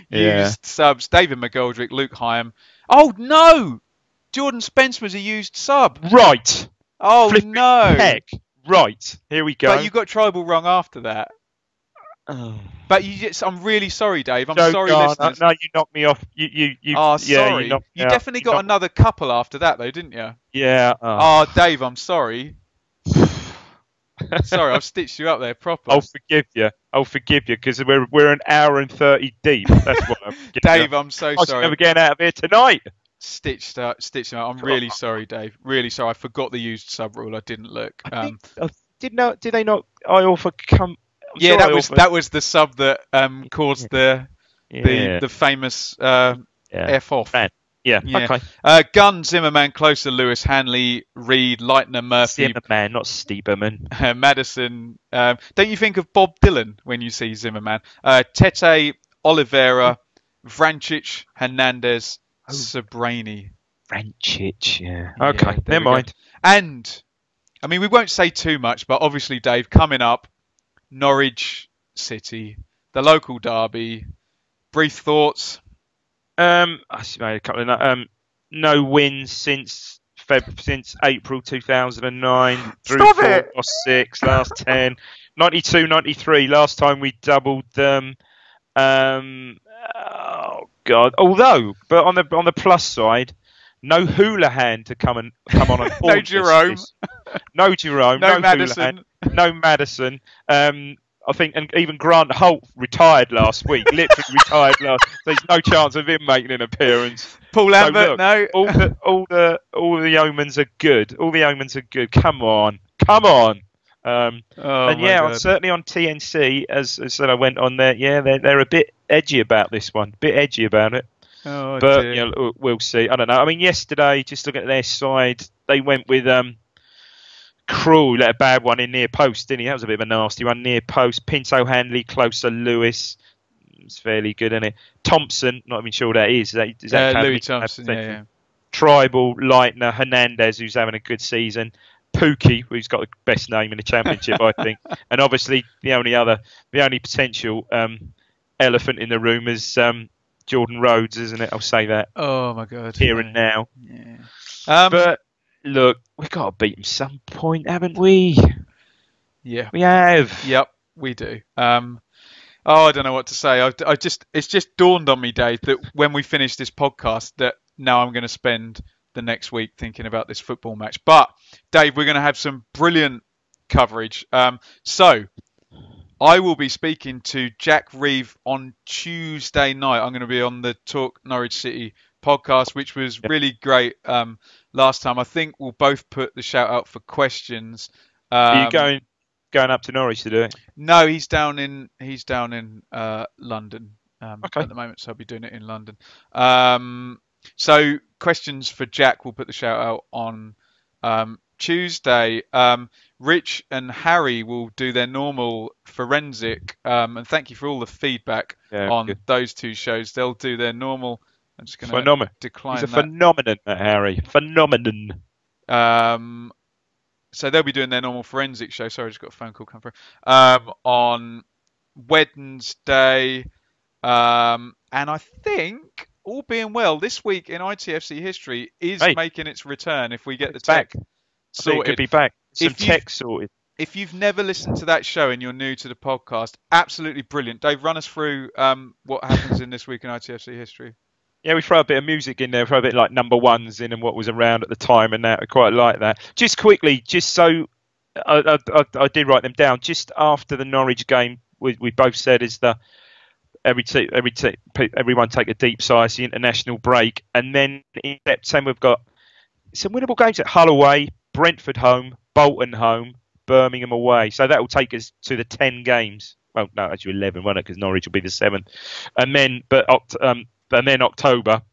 Used subs, David McGoldrick, Luke Hyam. Oh no! Jordan Spence was a used sub. Right. Oh no. Heck. Right. Here we go. But you got Tribal wrong after that. Oh. But I'm really sorry, Dave. I'm Joe sorry, Garner. listeners. No, you knocked me off. Sorry. You definitely got another couple after that, though, didn't you? Yeah. Oh, Dave, I'm sorry. Sorry, I've stitched you up there proper. I'll forgive you because we're an hour and 30 deep. That's what I'm Dave, I'm so sorry. I'm never getting out of here tonight. Stitched up. I'm really sorry, Dave. Really sorry. I forgot the used sub rule. I didn't look. Did they not? I offer come. That was the sub that caused the famous F off. Yeah. Okay. Gunn, Zimmerman, Closer, Lewis, Hanley, Reed, Leitner, Murphy. Zimmerman, not Steeperman. Madison. Don't you think of Bob Dylan when you see Zimmerman? Tete, Oliveira, Vrancic, Hernandez, Sobrani. Vrancic, yeah. Okay, never mind. And, I mean, we won't say too much, but obviously, Dave, coming up, Norwich City, the local derby. Brief thoughts? I made a couple of no wins since April 2009. Stop it! Lost 6, last 10. 92, 93. Last time we doubled them. Oh God! Although, but on the plus side, no Houlihan to come on and no Jerome. No Jerome. No Madison. Houlihan, no Madison. I think, and even Grant Holt retired last week. Literally retired last. There's no chance of him making an appearance. Paul Lambert, no. All the omens are good. All the omens are good. Come on. I'm certainly on TNC. As I said, I went on there. Yeah, they're a bit edgy about this one. A bit edgy about it. Oh, but dear. We'll see. I don't know. I mean, yesterday, just looking at their side, they went with Krul, let a bad one in near post, didn't he? That was a bit of a nasty one near post. Pinto, Handley, Closer, Lewis. It's fairly good, isn't it? Thompson, not even sure what that is. Is that Louis Thompson, yeah. Tribal, Leitner, Hernandez, who's having a good season. Pookie, who's got the best name in the championship, I think. And obviously, the only potential elephant in the room is Jordan Rhodes, isn't it? I'll say that. Oh my God! Here and now. Yeah. But look, we've got to beat them some point, haven't we? Yeah, we have. Yep, we do. I don't know what to say. It's just dawned on me, Dave, that when we finish this podcast, that now I'm going to spend the next week thinking about this football match. But Dave, we're going to have some brilliant coverage. So I will be speaking to Jack Reeve on Tuesday night. I'm going to be on the Talk Norwich City podcast, which was really great last time. I think we'll both put the shout out for questions. Are you going up to Norwich to do it? No, he's down in London at the moment, so I'll be doing it in London. So questions for Jack, we'll put the shout out on Tuesday. Rich and Harry will do their normal forensic, and thank you for all the feedback on those two shows. They'll do their normal. I'm just going to decline He's a phenomenon, Harry. Phenomenon. So they'll be doing their normal forensic show. Sorry, I just got a phone call come through. On Wednesday. And I think, all being well, this week in ITFC history is making its return if we get the tech sorted. It could be back. Some tech sorted. If you've never listened to that show and you're new to the podcast, absolutely brilliant. Dave, run us through what happens in this week in ITFC history. Yeah, we throw a bit of music in there, throw a bit like number ones in and what was around at the time and that. I quite like that. Just quickly, just so I did write them down. Just after the Norwich game, we both said is everyone take a deep sigh, it's the international break, and then in September we've got some winnable games at Hull away, Brentford home, Bolton home, Birmingham away. So that will take us to the 10 games. Well, no, actually 11, won't it? Because Norwich will be the 7th. And then October,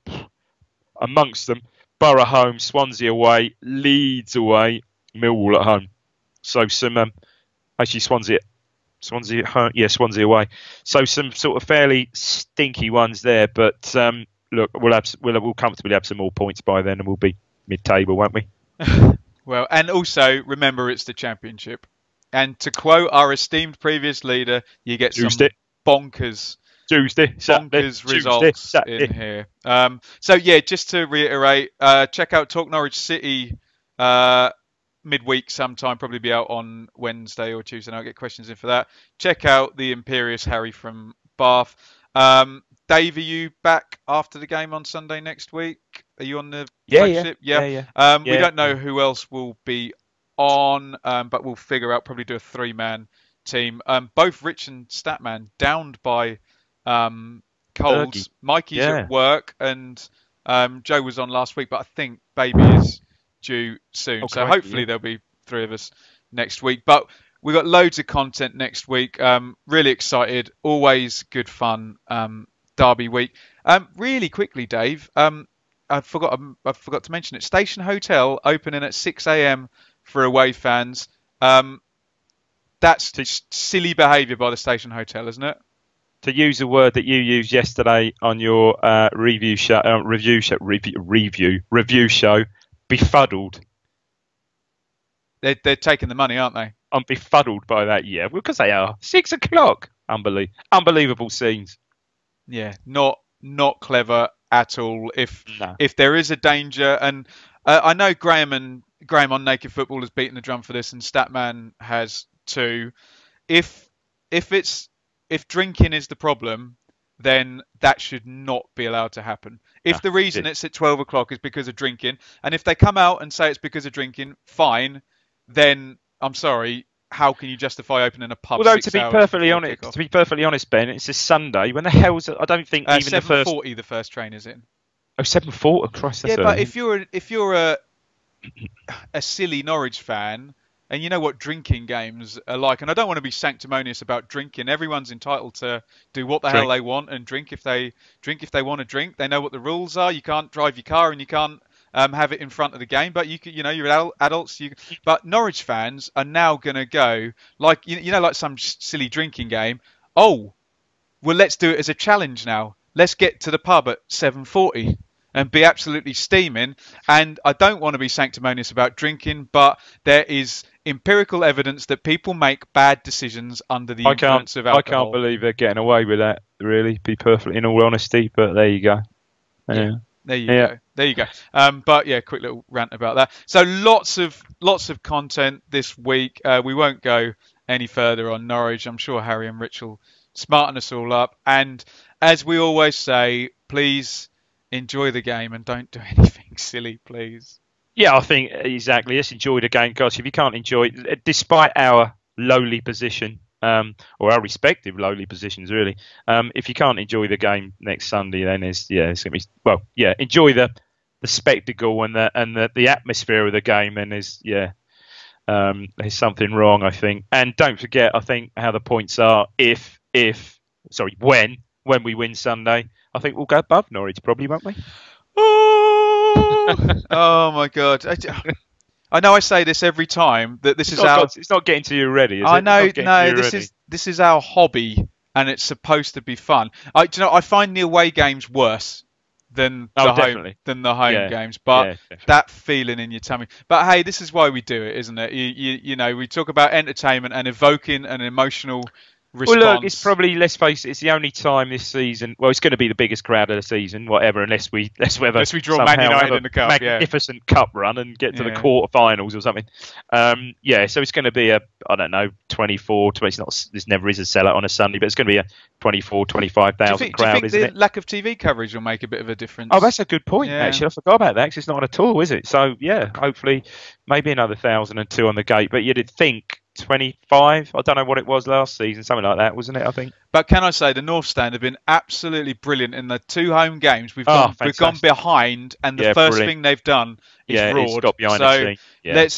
amongst them, Borough home, Swansea away, Leeds away, Millwall at home. So some actually Swansea away. So some sort of fairly stinky ones there. But look, we'll comfortably have some more points by then, and we'll be mid-table, won't we? Well, and also remember it's the Championship. And to quote our esteemed previous leader, you get some bonkers results in here. So yeah, just to reiterate, check out Talk Norwich City midweek sometime, probably be out on Wednesday or Tuesday. I'll get questions in for that. Check out the Imperious Harry from Bath. Dave, are you back after the game on Sunday next week? Are you on the flagship? Yeah. We don't know who else will be on, but we'll figure out, probably do a 3-man team. Both Rich and Statman downed by Coles. Mikey's at work, and Joe was on last week, but I think baby is due soon. So hopefully there'll be 3 of us next week. But we've got loads of content next week. Really excited. Always good fun. Derby week. Really quickly, Dave, I forgot to mention it. Station Hotel opening at 6 a.m. for away fans. That's just silly behaviour by the Station Hotel, isn't it? To use a word that you used yesterday on your review show, befuddled. They're taking the money, aren't they? I'm befuddled by that. Yeah, because they are 6 o'clock. Unbelievable scenes. Yeah, not clever at all. If there is a danger, and I know Graham on Naked Football has beaten the drum for this, and Statman has too. If drinking is the problem, then that should not be allowed to happen. If the reason it's at 12 o'clock is because of drinking, and if they come out and say it's because of drinking, fine, then I'm sorry. How can you justify opening a pub? Although to be perfectly honest, Ben, it's a Sunday. When the hell's I don't think even 7:40 the first train is in. Oh, 7:40, Christ! That's but if you're a silly Norwich fan, and you know what drinking games are like, and I don't want to be sanctimonious about drinking. Everyone's entitled to do what the hell they want and drink if they want to drink. They know what the rules are. You can't drive your car and you can't have it in front of the game, but you're adults. But Norwich fans are now going to go like like some silly drinking game. Oh, well, let's do it as a challenge now. Let's get to the pub at 7:40 and be absolutely steaming. And I don't want to be sanctimonious about drinking, but there is empirical evidence that people make bad decisions under the influence of alcohol. I can't believe they're getting away with that, really, be perfectly in all honesty, but there you go. Yeah. There you go. But yeah, quick little rant about that. So lots of content this week. We won't go any further on Norwich. I'm sure Harry and Rich will smarten us all up. And as we always say, please enjoy the game and don't do anything silly, please. Yeah, I think exactly. Let's enjoy the game, guys. If you can't enjoy it, despite our lowly position, or our respective lowly positions, really. If you can't enjoy the game next Sunday, then it's going to be enjoy the spectacle and the atmosphere of the game. And there's something wrong, I think. And don't forget, I think how the points are. When we win Sunday, I think we'll go above Norwich, probably, won't we? Oh my God. I know I say this every time that this is our. It's not getting to you already. Is I know. No, this is our hobby, and it's supposed to be fun. I find the away games worse than the home games, but that feeling in your tummy. But hey, this is why we do it, isn't it? You know, we talk about entertainment and evoking an emotional response. Well, look, it's probably, let's face it, it's the only time this season. Well, it's going to be the biggest crowd of the season, whatever, unless we draw Man United in the cup, magnificent cup run and get to the quarterfinals or something. So it's going to be 24. This never is a sellout on a Sunday, but it's going to be a 24, 25,000 crowd, isn't it? Lack of TV coverage will make a bit of a difference? Oh, that's a good point. Actually, I forgot about that because it's not at all, is it? So hopefully maybe another 1,002 on the gate. But you'd think 25. I don't know what it was last season, something like that, wasn't it? I think. But can I say the North Stand have been absolutely brilliant in the 2 home games. We've gone behind, and the first thing they've done is roared. Got behind so the team. Yeah.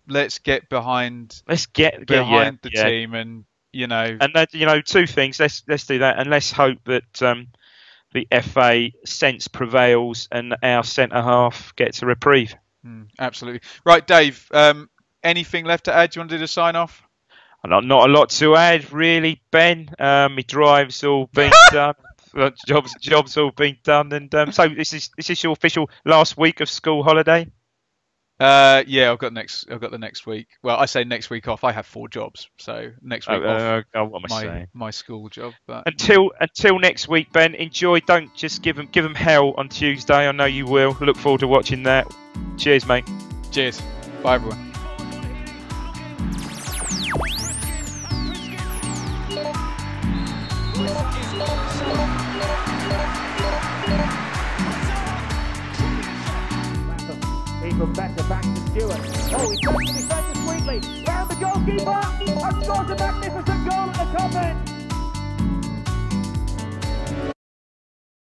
let's get behind. Let's get behind the team, and And that, 2 things. Let's do that, and let's hope that the FA sense prevails and our centre half gets a reprieve. Absolutely. Right, Dave. Anything left to add? Do you want to do the sign off? Not a lot to add, really, Ben. My drive's all been done. Jobs all been done, and so this is your official last week of school holiday. Yeah, I've got the next week. Well, I say next week off. I have 4 jobs, so next week off. What am I saying? My school job. But until next week, Ben. Enjoy. Don't just give them hell on Tuesday. I know you will. Look forward to watching that. Cheers, mate. Cheers. Bye, everyone. From back to Stewart. Oh, he turns the defender sweetly. Round the goalkeeper and scores a magnificent goal at the top end.